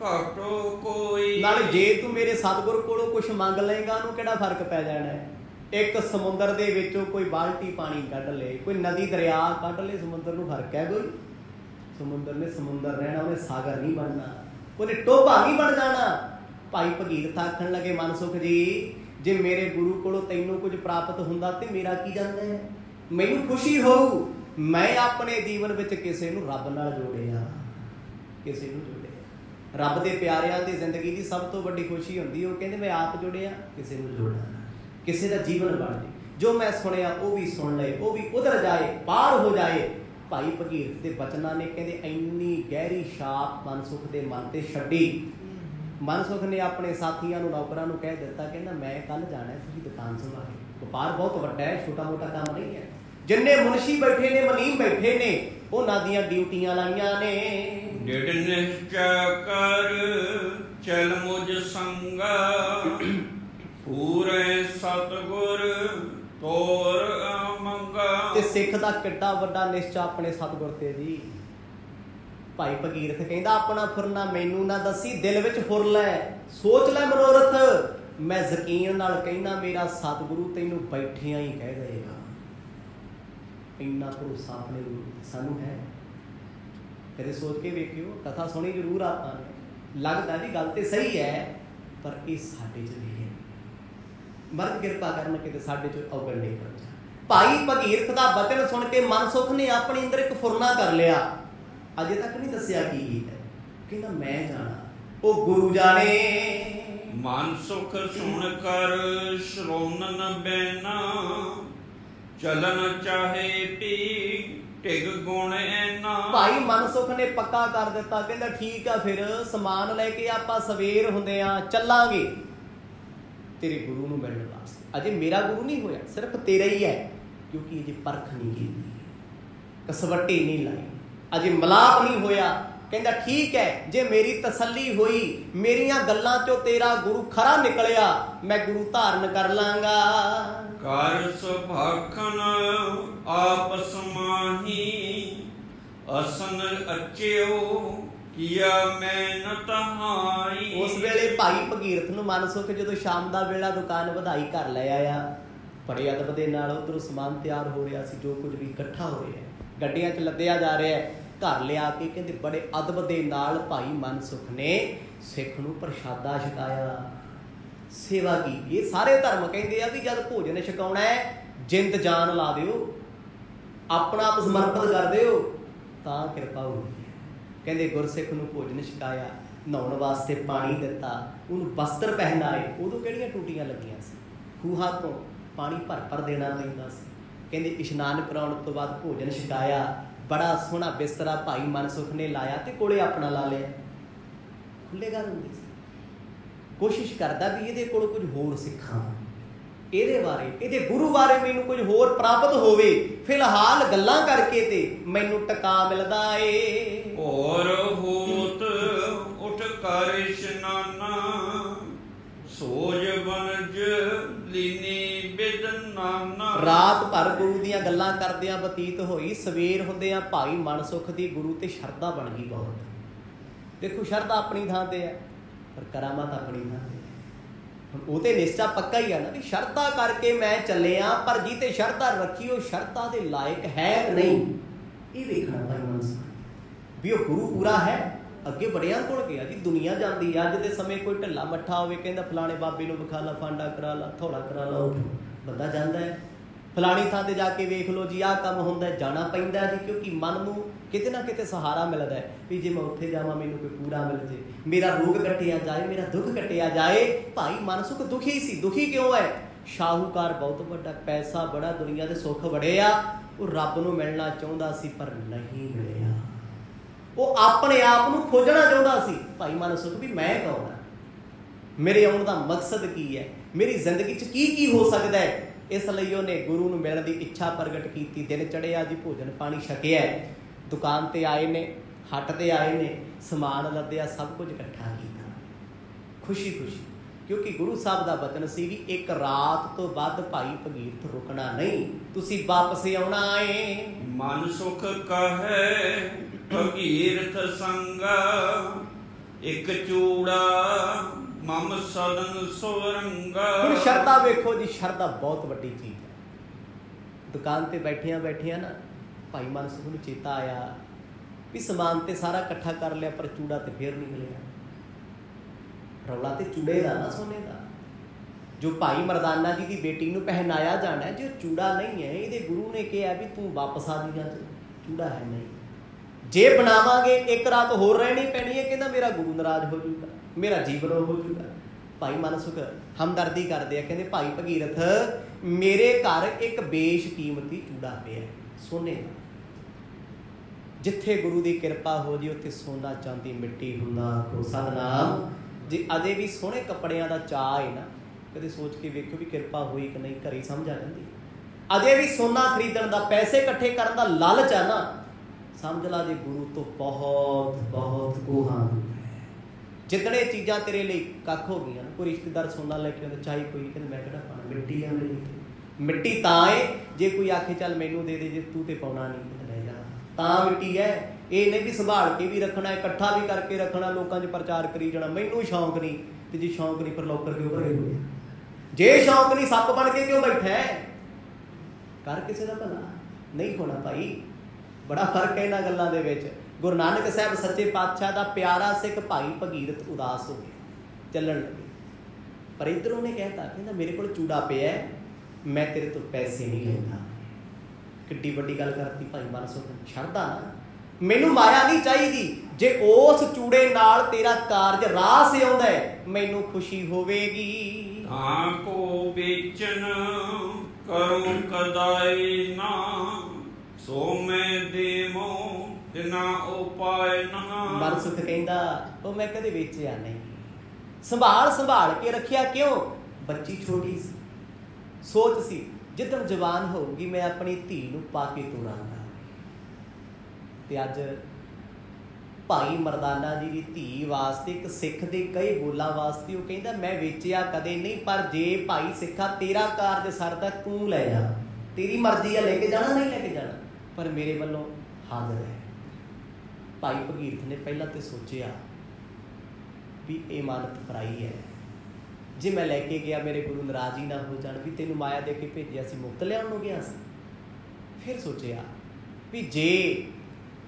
S3: ਘਟੋ ਕੋਈ।
S2: ਨਾਲ ਜੇ ਤੂੰ ਮੇਰੇ ਸਤਿਗੁਰ ਕੋਲੋਂ ਕੁਝ ਮੰਗ ਲਏਗਾ ਉਹਨੂੰ ਕਿਹੜਾ ਫਰਕ ਪੈ ਜਾਣਾ ਹੈ। ਇੱਕ ਸਮੁੰਦਰ ਦੇ ਵਿੱਚੋਂ ਕੋਈ ਬਾਲਟੀ ਪਾਣੀ ਕੱਢ ਲੇ, ਕੋਈ ਨਦੀ ਦਰਿਆ ਕੱਢ ਲੇ, ਸਮੁੰਦਰ ਨੂੰ ਫਰਕ ਹੈ ਕੋਈ? ਸਮੁੰਦਰ ਨੇ ਸਮੁੰਦਰ ਰਹਿਣਾ, ਉਹਨੇ ਸਾਗਰ ਨਹੀਂ ਬਣਨਾ, ਉਹਨੇ ਟੋਭਾ ਨਹੀਂ ਬਣ ਜਾਣਾ। ਭਾਈ ਭਗੀਰਥ ਆਖਣ ਲੱਗੇ ਮਨਸੁਖ ਜੀ, ਜੇ ਮੇਰੇ ਗੁਰੂ ਕੋਲੋਂ ਤੈਨੂੰ ਕੁਝ ਪ੍ਰਾਪਤ ਹੁੰਦਾ ਤੇ ਮੇਰਾ ਕੀ ਜਾਂਦਾ ਹੈ, ਮੈਨੂੰ ਖੁਸ਼ੀ ਹੋਊ। ਮੈਂ ਆਪਣੇ ਜੀਵਨ ਵਿੱਚ ਕਿਸੇ ਨੂੰ ਰੱਬ ਨਾਲ ਜੋੜਿਆ, ਕਿਸੇ ਨੂੰ ਜੋੜਿਆ। ਰੱਬ ਦੇ ਪਿਆਰਿਆਂ ਦੀ ਜ਼ਿੰਦਗੀ ਦੀ ਸਭ ਤੋਂ ਵੱਡੀ ਖੁਸ਼ੀ ਹੁੰਦੀ, ਉਹ ਕਹਿੰਦੇ ਮੈਂ ਆਪ ਜੁੜਿਆ, ਕਿਸੇ ਨੂੰ ਜੋੜਾਂ, ਕਿਸੇ ਦਾ ਜੀਵਨ ਬਣ ਜਾਏ। ਜੋ ਮੈਂ ਸੁਣਿਆ ਉਹ ਵੀ ਸੁਣ ਲਏ, ਉਹ ਵੀ ਉਧਰ ਜਾਏ, ਪਾਰ ਹੋ ਜਾਏ। ਭਾਈ ਭਗੀਰਥ ਦੇ ਬਚਨਾਂ ਨੇ ਕਹਿੰਦੇ ਇੰਨੀ ਗਹਿਰੀ ਛਾਪ ਮਨਸੁਖ ਦੇ ਮਨ ਤੇ ਛੱਡੀ। ਮਨਸੁਖ ਨੇ ਆਪਣੇ ਸਾਥੀਆਂ ਨੂੰ, ਨੌਕਰਾਂ ਨੂੰ ਕਹਿ ਦਿੱਤਾ, ਕਹਿੰਦਾ ਮੈਂ ਕੱਲ ਜਾਣਾ, ਤੁਸੀਂ ਦੁਕਾਨ ਸੰਭਾਲੋ। ਵਪਾਰ ਬਹੁਤ ਵੱਡਾ ਹੈ, ਛੋਟਾ ਮੋਟਾ ਕੰਮ ਨਹੀਂ ਹੈ। ਜਿੰਨੇ ਮੁਨਸ਼ੀ ਬੈਠੇ ਨੇ, ਮਨੀਮ ਬੈਠੇ ਨੇ, ਉਹਨਾਂ ਦੀਆਂ ਡਿਊਟੀਆਂ ਲਾਈਆਂ ਨੇ।
S3: ਡਿੜ ਨਿਸ਼ਚੈ ਕਰ ਚਲ ਮੁਝ ਸੰਗਾ, ਪੂਰੇ ਸਤਿਗੁਰ ਤੋਰ ਮੰਗਾ।
S2: ਤੇ ਸਿੱਖ ਦਾ ਕਿੱਡਾ ਵੱਡਾ ਨਿਸ਼ਚਾ ਆਪਣੇ ਸਤਿਗੁਰ ਤੇ ਜੀ। ਭਾਈ ਭਗੀਰਥ ਕਹਿੰਦਾ ਆਪਣਾ ਫੁਰਨਾ ਮੈਨੂੰ ਨਾ ਦੱਸੀ, ਦਿਲ ਵਿੱਚ ਫੁਰ ਲੈ, ਸੋਚ ਲੈ ਮਨੋਰਥ। ਮੈਂ ਯਕੀਨ ਨਾਲ ਕਹਿਣਾ ਮੇਰਾ ਸਤਿਗੁਰੂ ਤੈਨੂੰ ਬੈਠਿਆਂ ਹੀ ਕਹਿ ਦੇਗਾ। ਇੰਨਾ ਭਰੋਸਾ ਆਪਣੇ ਗੁਰੂ ਤੇ ਸਾਨੂੰ ਹੈ। ਕਦੇ ਸੋਚ ਕੇ ਵੇਖਿਓ, ਕਥਾ ਸੁਣੀ ਜ਼ਰੂਰ ਆਪਾਂ ਨੇ, ਲੱਗਦਾ ਵੀ ਗੱਲ ਤੇ ਸਹੀ ਹੈ, ਪਰ ਇਹ ਸਾਡੇ 'ਚ ਨਹੀਂ ਹੈ। ਮਰਦ ਕਿਰਪਾ ਕਰਨ ਕਿਤੇ ਸਾਡੇ 'ਚ ਔਗਣ ਨਹੀਂ ਕਰਦਾ। ਭਾਈ ਭਗੀਰਥ ਦਾ ਬਚਨ ਸੁਣ ਕੇ ਮਨਸੁਖ ਨੇ ਆਪਣੇ ਅੰਦਰ ਇੱਕ ਫੁਰਨਾ ਕਰ ਲਿਆ। ਅਜੇ ਤੱਕ ਨਹੀਂ ਦੱਸਿਆ ਕੀ ਹੈ, ਕਹਿੰਦਾ ਮੈਂ ਜਾਣਾ, ਉਹ ਗੁਰੂ ਜਾਣੇ।
S3: ਮਨਸੁਖ ਸੁਣ ਕਰ ਸ਼੍ਰੋਣਨ ਬੈਨਾ, ਚਲਨ ਚਾਹੇ ਪੀ ਢਿਗ ਗੁਣ ਐਨਾ। ਭਾਈ
S2: ਮਨਸੁਖ ਨੇ ਪੱਕਾ ਕਰ ਦਿੱਤਾ, ਕਹਿੰਦਾ ਠੀਕ ਆ, ਫਿਰ ਸਮਾਨ ਲੈ ਕੇ ਆਪਾਂ ਸਵੇਰ ਹੁੰਦੇ ਆ ਚੱਲਾਂਗੇ ਤੇਰੇ ਗੁਰੂ ਨੂੰ ਮਿਲਣ ਵਾਸਤੇ। ਅਜੇ ਮੇਰਾ ਗੁਰੂ ਨਹੀਂ ਹੋਇਆ, ਸਿਰਫ ਤੇਰਾ ਹੀ ਹੈ, ਕਿਉਂਕਿ ਅਜੇ ਪਰਖ ਨਹੀਂ ਕੀਤੀ, ਕਸਵੱਟੀ ਨਹੀਂ ਲਾਈ, ਅਜੇ ਮਲਾਪ ਨਹੀਂ ਹੋਇਆ। ਕਹਿੰਦਾ ਠੀਕ ਹੈ, ਜੇ ਮੇਰੀ ਤਸੱਲੀ ਹੋਈ, ਮੇਰੀਆਂ ਗੱਲਾਂ 'ਚੋਂ ਤੇਰਾ ਗੁਰੂ ਖਰਾ ਨਿਕਲਿਆ, ਮੈਂ ਗੁਰੂ ਧਾਰਨ ਕਰ ਲਾਂਗਾ।
S3: ਕਰ ਸੁਭਾਖਨ ਆਪ ਸਮਾਹੀ, ਅਸਨ ਅਚਿਓ ਕੀਆ ਮਿਹਨਤ ਹਾਈ।
S2: ਉਸ ਵੇਲੇ ਭਾਈ ਭਗੀਰਥ ਨੂੰ ਮਨਸੁਖ ਜਦੋਂ ਸ਼ਾਮ ਦਾ ਵੇਲਾ ਦੁਕਾਨ ਵਧਾਈ ਘਰ ਲੈ ਆਇਆ, ਬੜੇ ਅਦਬ ਦੇ ਨਾਲ ਉੱਧਰੋਂ ਸਮਾਨ ਤਿਆਰ ਹੋ ਰਿਹਾ ਸੀ, ਜੋ ਕੁਝ ਵੀ ਇਕੱਠਾ ਹੋ ਰਿਹਾ, ਗੱਡੀਆਂ 'ਚ ਲੱਦਿਆ ਜਾ ਰਿਹਾ ਹੈ। ਘਰ ਲਿਆ ਕੇ ਕਹਿੰਦੇ ਬੜੇ ਅਦਬ ਦੇ ਨਾਲ ਭਾਈ ਮਨਸੁਖ ਨੇ ਸਿੱਖ ਨੂੰ ਪ੍ਰਸ਼ਾਦਾ ਛਕਾਇਆ, ਸੇਵਾ ਕੀਤੀ। ਇਹ ਸਾਰੇ ਧਰਮ ਕਹਿੰਦੇ ਆ ਵੀ ਜਦ ਭੋਜਨ ਛਕਾਉਣਾ ਹੈ, ਜਿੰਦ ਜਾਨ ਲਾ ਦਿਓ, ਆਪਣਾ ਆਪ ਸਮਰਪਿਤ ਕਰ ਦਿਓ, ਤਾਂ ਕਿਰਪਾ ਹੋਊਗੀ। ਕਹਿੰਦੇ ਗੁਰਸਿੱਖ ਨੂੰ ਭੋਜਨ ਛਕਾਇਆ, ਨਹਾਉਣ ਵਾਸਤੇ ਪਾਣੀ ਦਿੱਤਾ, ਉਹਨੂੰ ਵਸਤਰ ਪਹਿਨਾਏ। ਉਦੋਂ ਕਿਹੜੀਆਂ ਟੂਟੀਆਂ ਲੱਗੀਆਂ ਸੀ, ਖੂਹਾਂ ਤੋਂ ਪਾਣੀ ਭਰ ਭਰ ਦੇਣਾ ਪੈਂਦਾ ਸੀ। ਕਹਿੰਦੇ ਇਸ਼ਨਾਨ ਕਰਾਉਣ ਤੋਂ ਬਾਅਦ ਭੋਜਨ ਛਕਾਇਆ, ਬੜਾ ਸੋਹਣਾ ਬਿਸਤਰਾ ਭਾਈ ਮਨਸੁਖ ਨੇ ਲਾਇਆ ਤੇ ਕੋਲੇ ਆਪਣਾ ਲਾ ਲਿਆ। ਖੁੱਲੇ ਘਰ ਹੁੰਦੇ ਸੀ। ਕੋਸ਼ਿਸ਼ ਕਰਦਾ ਵੀ ਇਹਦੇ ਕੋਲ ਕੁਝ ਹੋਰ ਸਿੱਖਾਂ, ਇਹਦੇ ਬਾਰੇ, ਇਹਦੇ ਗੁਰੂ ਬਾਰੇ ਮੈਨੂੰ ਕੁਝ ਹੋਰ ਪ੍ਰਾਪਤ ਹੋਵੇ। ਫਿਲਹਾਲ ਗੱਲਾਂ ਕਰਕੇ ਤੇ ਮੈਨੂੰ ਟਕਾ ਮਿਲਦਾ ਏ।
S3: ਹੋਰ ਹੋਤ ਉਠ ਕਰ ਇਸ਼ਨਾਨਾ, ਸੋਜ ਬਨਜ ਲੀਨੀ ਬਿਦ ਨਾਨਾ।
S2: ਰਾਤ ਭਰ ਗੁਰੂ ਦੀਆਂ ਗੱਲਾਂ ਕਰਦਿਆਂ ਬਤੀਤ ਹੋਈ, ਸਵੇਰ ਹੁੰਦਿਆਂ ਭਾਈ ਮਨਸੁਖ ਦੀ ਗੁਰੂ ਤੇ ਸ਼ਰਧਾ ਬਣ ਗਈ ਬਹੁਤ। ਦੇਖੋ ਸ਼ਰਧਾ ਆਪਣੀ ਥਾਂ ਤੇ ਹੈ, ਪਰ ਕਰਾਮਾਤ ਆਪਣੀ ਥਾਂ ਤੇ। ਹੁਣ ਉਹ ਤੇ ਨਿਸ਼ਚਾ ਪੱਕਾ ਹੀ ਆ ਨਾ ਵੀ ਸ਼ਰਧਾ ਕਰਕੇ ਮੈਂ ਚੱਲਿਆ, ਪਰ ਜੀ ਤੇ ਸ਼ਰਧਾ ਰੱਖੀ ਉਹ ਸ਼ਰਧਾ ਦੇ ਲਾਇਕ ਹੈ ਕਿ ਨਹੀਂ, ਇਹ ਵੇਖਣਾ ਭਾਈ ਮਨਸੁਖ ਵੀ ਉਹ ਗੁਰੂ ਪੂਰਾ ਹੈ। ਅੱਗੇ ਬੜਿਆਂ ਕੋਲ ਗਿਆ ਜੀ, ਦੁਨੀਆ ਜਾਂਦੀ ਆ। ਅੱਜ ਦੇ ਸਮੇਂ ਕੋਈ ਢਿੱਲਾ ਮੱਠਾ ਹੋਵੇ, ਕਹਿੰਦਾ ਫਲਾਣੇ ਬਾਬੇ ਨੂੰ ਵਿਖਾ ਲਾ, ਫਾਂਡਾ ਕਰਾ ਲਾ, ਥੋੜਾ ਕਰਾ ਲਾ, ਬੰਦਾ ਜਾਂਦਾ ਹੈ। ਫਲਾਣੀ ਥਾਂ ਤੇ ਜਾ ਕੇ ਵੇਖ ਲਓ ਜੀ, ਆਹ ਕੰਮ ਹੁੰਦਾ, ਜਾਣਾ ਪੈਂਦਾ ਜੀ, ਕਿਉਂਕਿ ਮਨ ਨੂੰ ਕਿਤੇ ਨਾ ਕਿਤੇ ਸਹਾਰਾ ਮਿਲਦਾ ਹੈ ਵੀ ਜੇ ਮੈਂ ਉੱਥੇ ਜਾਵਾਂ ਮੈਨੂੰ ਕੋਈ ਪੂਰਾ ਮਿਲ ਜੇ, ਮੇਰਾ ਰੋਗ ਕੱਟਿਆ ਜਾਏ, ਮੇਰਾ ਦੁੱਖ ਕੱਟਿਆ ਜਾਏ। ਭਾਈ ਮਨਸੁਖ ਦੁਖੀ ਸੀ। ਦੁਖੀ ਕਿਉਂ ਹੈ? ਸ਼ਾਹੂਕਾਰ ਬਹੁਤ ਵੱਡਾ, ਪੈਸਾ ਬੜਾ, ਦੁਨੀਆ ਦੇ ਸੁੱਖ ਬੜੇ ਆ। ਉਹ ਰੱਬ ਨੂੰ ਮਿਲਣਾ ਚਾਹੁੰਦਾ ਸੀ ਪਰ ਨਹੀਂ ਮਿਲਿਆ। ਉਹ ਆਪਣੇ ਆਪ ਨੂੰ ਖੋਜਣਾ ਚਾਹੁੰਦਾ ਸੀ ਭਾਈ ਮਨਸੁਖ ਵੀ ਮੈਂ ਕੌਣ ਹਾਂ, ਮੇਰੇ ਆਉਣ ਦਾ ਮਕਸਦ ਕੀ ਹੈ, ਮੇਰੀ ਜ਼ਿੰਦਗੀ 'ਚ ਕੀ ਕੀ ਹੋ ਸਕਦਾ ਹੈ। ਇਸ ਲਈ ਉਹਨੇ ਗੁਰੂ ਨੂੰ ਮਿਲਣ ਦੀ ਇੱਛਾ ਪ੍ਰਗਟ ਕੀਤੀ। ਦਿਨ ਚੜ੍ਹਿਆ ਜੀ, ਭੋਜਨ ਪਾਣੀ ਛਕਿਆ। दुकान ते आए ने, हट ते आए ने, समान लद्या, सब कुछ इकट्ठा किया, खुशी खुशी, क्योंकि गुरु साहब का वचन सी भी एक रात तो बाद भाई भगीरथ रुकना नहीं, तुसी वापस आना है।
S3: मन सुख कहे भगीरथ संगा, एक चूड़ा मम सदन सुरंगा।
S2: हुण शरधा वेखो जी, शरधा बहुत वड्डी चीज है। दुकान ते बैठिया बैठिया ना भाई मन सुख नूं चेता आया भी समान ते सारा इकट्ठा कर लिया, पर चूड़ा ते फिर नहीं मिलिया। रौला तो चूड़े का ना, सोने का, जो भाई मरदाना जी की बेटी नूं पहनाया जाना है, जो चूड़ा नहीं है, ये गुरु ने कहा भी तू वापस आ जी, चूड़ा है नहीं, जे बनावांगे एक रात होर रहनी पैनी है, कहना मेरा गुरु नाराज हो जाऊगा, मेरा जीवन हो जाऊगा। भाई मनसुख हमदर्दी करते हैं, कहते भाई भगीरथ मेरे घर एक बेशकीमती चूड़ा पिया सोने का, जिथे गुरु की कृपा हो जी उत्थे सोना चांदी मिट्टी हुंदा को सतनाम। जे अजे भी सोहणे कपड़ियां दा चाह है ना, कदे सोच के वेखो भी कृपा हुई कि नहीं, घरे समझ आ जाती। अजे भी सोना खरीदण दा, पैसे इकट्ठे करन दा लालच है ना, समझ ला जे गुरु तो बहुत बहुत कोहां है। जितने चीज़ां तेरे लिए कख हो गई, कोई रिश्तेदार सोना लेके आते, चाहे कोई कहते मैं किहड़ा पाना, मिट्टी है मेरे लिए, मिट्टी तां है जे कोई आखे चल मैनू दे दे, जे तू ते पाउणा नहीं ले जा, तां मिट्टी है। ये नहीं भी संभाल के भी रखना, इकट्ठा भी करके रखना, लोगों च प्रचार करी जाना, मैनू शौक नहीं, तो जे शौक नहीं फिर लौकर क्यों भरे हुए, जे शौक नहीं सप बन के क्यों बैठा है, कर किसी का भला नहीं होना भाई। बड़ा फर्क है इन्हां गल्लां दे विच। गुरु नानक साहब सच्चे पातशाह का प्यारा सिख भाई भगीरथ उदास हो गया, चलन लगे, पर इधर उन्हें कहता कहना मेरे को चूड़ा पिया, मैं तेरे तो पैसे नहीं लेता। किड्डी वड्डी गल करती भाई मनसुख, शरधा ना, मैनू माया नहीं चाहिए, जे उस चूड़े नाल तेरा कारज राह से आउंदा है, मैनू खुशी होवेगी।
S3: को बेचन करूं कदाई ना, सो मैं देवो तिना उपाय ना।
S2: मनसुख कहंदा ओ मैं कदे वेचिया नहीं, संभाल संभाल के रखिया, क्यों बच्ची छोटी सी, सोच सी जिदन जवान होगी मैं अपनी धी नूं पा के तोरांगा। ते अज भाई मरदाना जी की धी वास्ते, एक सिख के कई बोलों वास्ते वो कहता मैं वेचिया कदे नहीं, पर जे भाई सिखा तेरा कारज सरदा तू लै जा, तेरी मर्जी है लेके जाना नहीं लेके जाना, पर मेरे वालों हाजिर है। भाई भगीरथ ने पहला तो सोचा भी ये मानत पराई है, जे मैं लैके गया मेरे गुरु नाराज ही ना हो जान, भी तेनू माया दे के भेजिया सी, मुफ्त लिया गया सी। फिर सोचा भी जे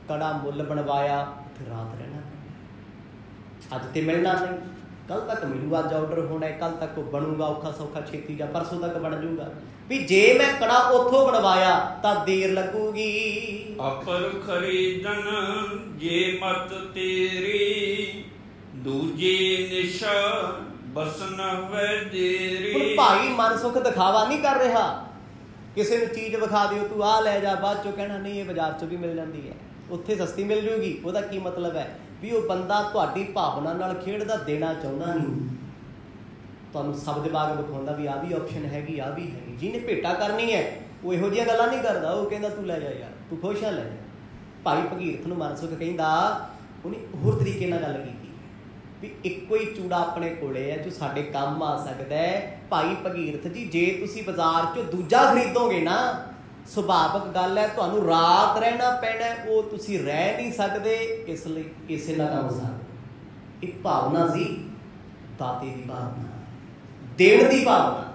S2: कड़ा मुल बनवाया फिर रात रहना, अज तो मिलना नहीं, कल तक मिलूगा, अज ऑर्डर होना है, कल तक बनूगा औखा सौखा छेती जा परसों तक बन जूगा, भी जे मैं कड़ा उथों बनवाया तो देर लगूगी।
S3: अपर खरीदन जे मत तेरी, दूजे निशा बसन वे देरी।
S2: भाई मनसुख दिखावा नहीं कर रहा, किसी ने चीज़ विखा दियो तू आ लै जा, बाद चो कहना नहीं ये बाजार चो भी मिल जाती है, उत्थे सस्ती मिल जूगी, वह की मतलब है भी वो बंदा तुहाडी भावना नाल खेडदा देना चाहुंदा नहीं, तुहानूं शब्द बाग विखाउंदा भी आ भी ऑप्शन हैगी, आ भी हैगी। जिन्हें भेटा करनी है वो इहो जिहियां गल्लां नहीं करदा, वो कहंदा तू लै जा यार, तू खुश है लै जा। भाई भगीरथ नूं मनसुख कहंदा उन्हें होर तरीके नाल गल कीती भी एको ही चूड़ा अपने कोले है जो साडे काम आ सकदा है। भाई भगीरथ जी जे तुसीं बाजार चों दूजा खरीदोगे ना, सुभाविक गल है तुहानूं रात रहना पैना, वो तुसीं रह नहीं सकदे, इसलिए इसे ना काम सार एक भावना सी, दाते की भावना, देण की भावना।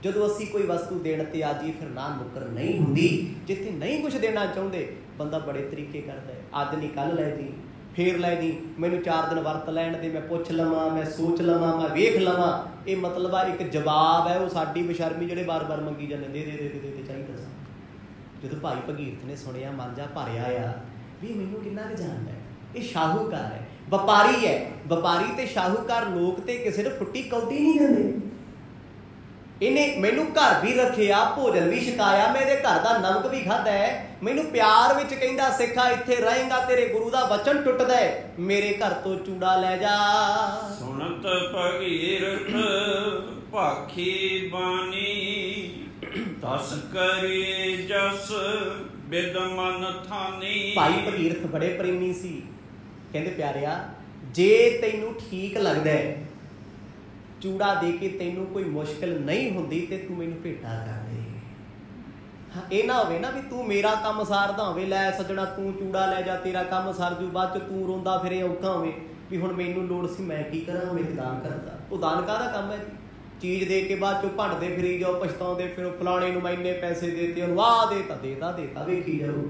S2: जदों असीं कोई वस्तु देण ते आ जाइए फिर ना मुकर नहीं हुंदी, जिथे नहीं कुछ देना चाहुंदे बंदा बड़े तरीके करदा है, अज नहीं कल लै जी, फिर लै जी, मैनूं 4 दिन वरत लैण दे, मैं पुछ लवां, मैं सोच लवां, मैं वेख लवां, ये मतलब है एक जवाब है वो साडी बेशर्मी जिहड़े बार बार मंगी जांदे दे दे दे दे चाहिदा। जो भाई भगीरथ ने सुनिया मन जा भरिया आ भी मैनूं किन्ना क जानदा है, ये शाहूकार है, व्यापारी है, व्यापारी ते शाहूकार लोग ते किसी नूं फुट्टी कौटी नहीं दिंदे। इन्हें मैनू घर भी रखिया, भोजन भी छकाया, मेरे घर का नमक भी खादा है, मैनू प्यार विच कहंदा सिखा इत्थे रहेगा तेरे गुरु का वचन टुटदा है, मेरे घर तो चूड़ा लै जा।
S3: सुनत भगीरथ भाखी बानी, तस करे जस ਬਿਦ ਮਨ ਥਾਨੀ।
S2: ਭਾਈ ਭਗੀਰਥ ਬੜੇ ਪ੍ਰੇਮੀ ਸੀ। ਕਹਿੰਦੇ ਪਿਆਰਿਆ, ਜੇ ਤੈਨੂੰ ਠੀਕ ਲੱਗਦਾ ਹੈ ਚੂੜਾ ਦੇ ਕੇ, ਤੈਨੂੰ ਕੋਈ ਮੁਸ਼ਕਿਲ ਨਹੀਂ ਹੁੰਦੀ ਤੇ ਤੂੰ ਮੈਨੂੰ ਭੇਟਾ ਕਰ ਦੇ। ਹਾਂ, ਇਹ ਨਾ ਹੋਵੇ ਨਾ ਵੀ ਤੂੰ ਮੇਰਾ ਕੰਮ ਸਾਰਦਾ ਹੋਵੇ, ਲੈ ਸੱਜਣਾ ਤੂੰ ਚੂੜਾ ਲੈ ਜਾ, ਤੇਰਾ ਕੰਮ ਸਰ ਜੂ, ਬਾਅਦ ਚ ਤੂੰ ਰੋਂਦਾ ਫਿਰੇ ਔਖਾ ਹੋਵੇ ਵੀ ਹੁਣ ਮੈਨੂੰ ਲੋੜ ਸੀ ਮੈਂ ਕੀ ਕਰਾਂ, ਮੇਰੇ ਦਾਨ ਕਰਦਾ। ਉਹ ਦਾਨ ਕਾਹਦਾ ਕੰਮ ਹੈ? ਚੀਜ਼ ਦੇ ਕੇ ਬਾਅਦ ਚੋਂ ਭੰਡਦੇ ਫਿਰੀ ਜਾਓ, ਪਛਤਾਉਂਦੇ ਫਿਰ ਫਲਾਣੇ ਨੂੰ ਮੈਂ ਇੰਨੇ ਪੈਸੇ ਦੇਤੇ, ਉਹਨੂੰ ਆਹ ਦੇਤਾ ਵੇਖੀ ਜਾਓ।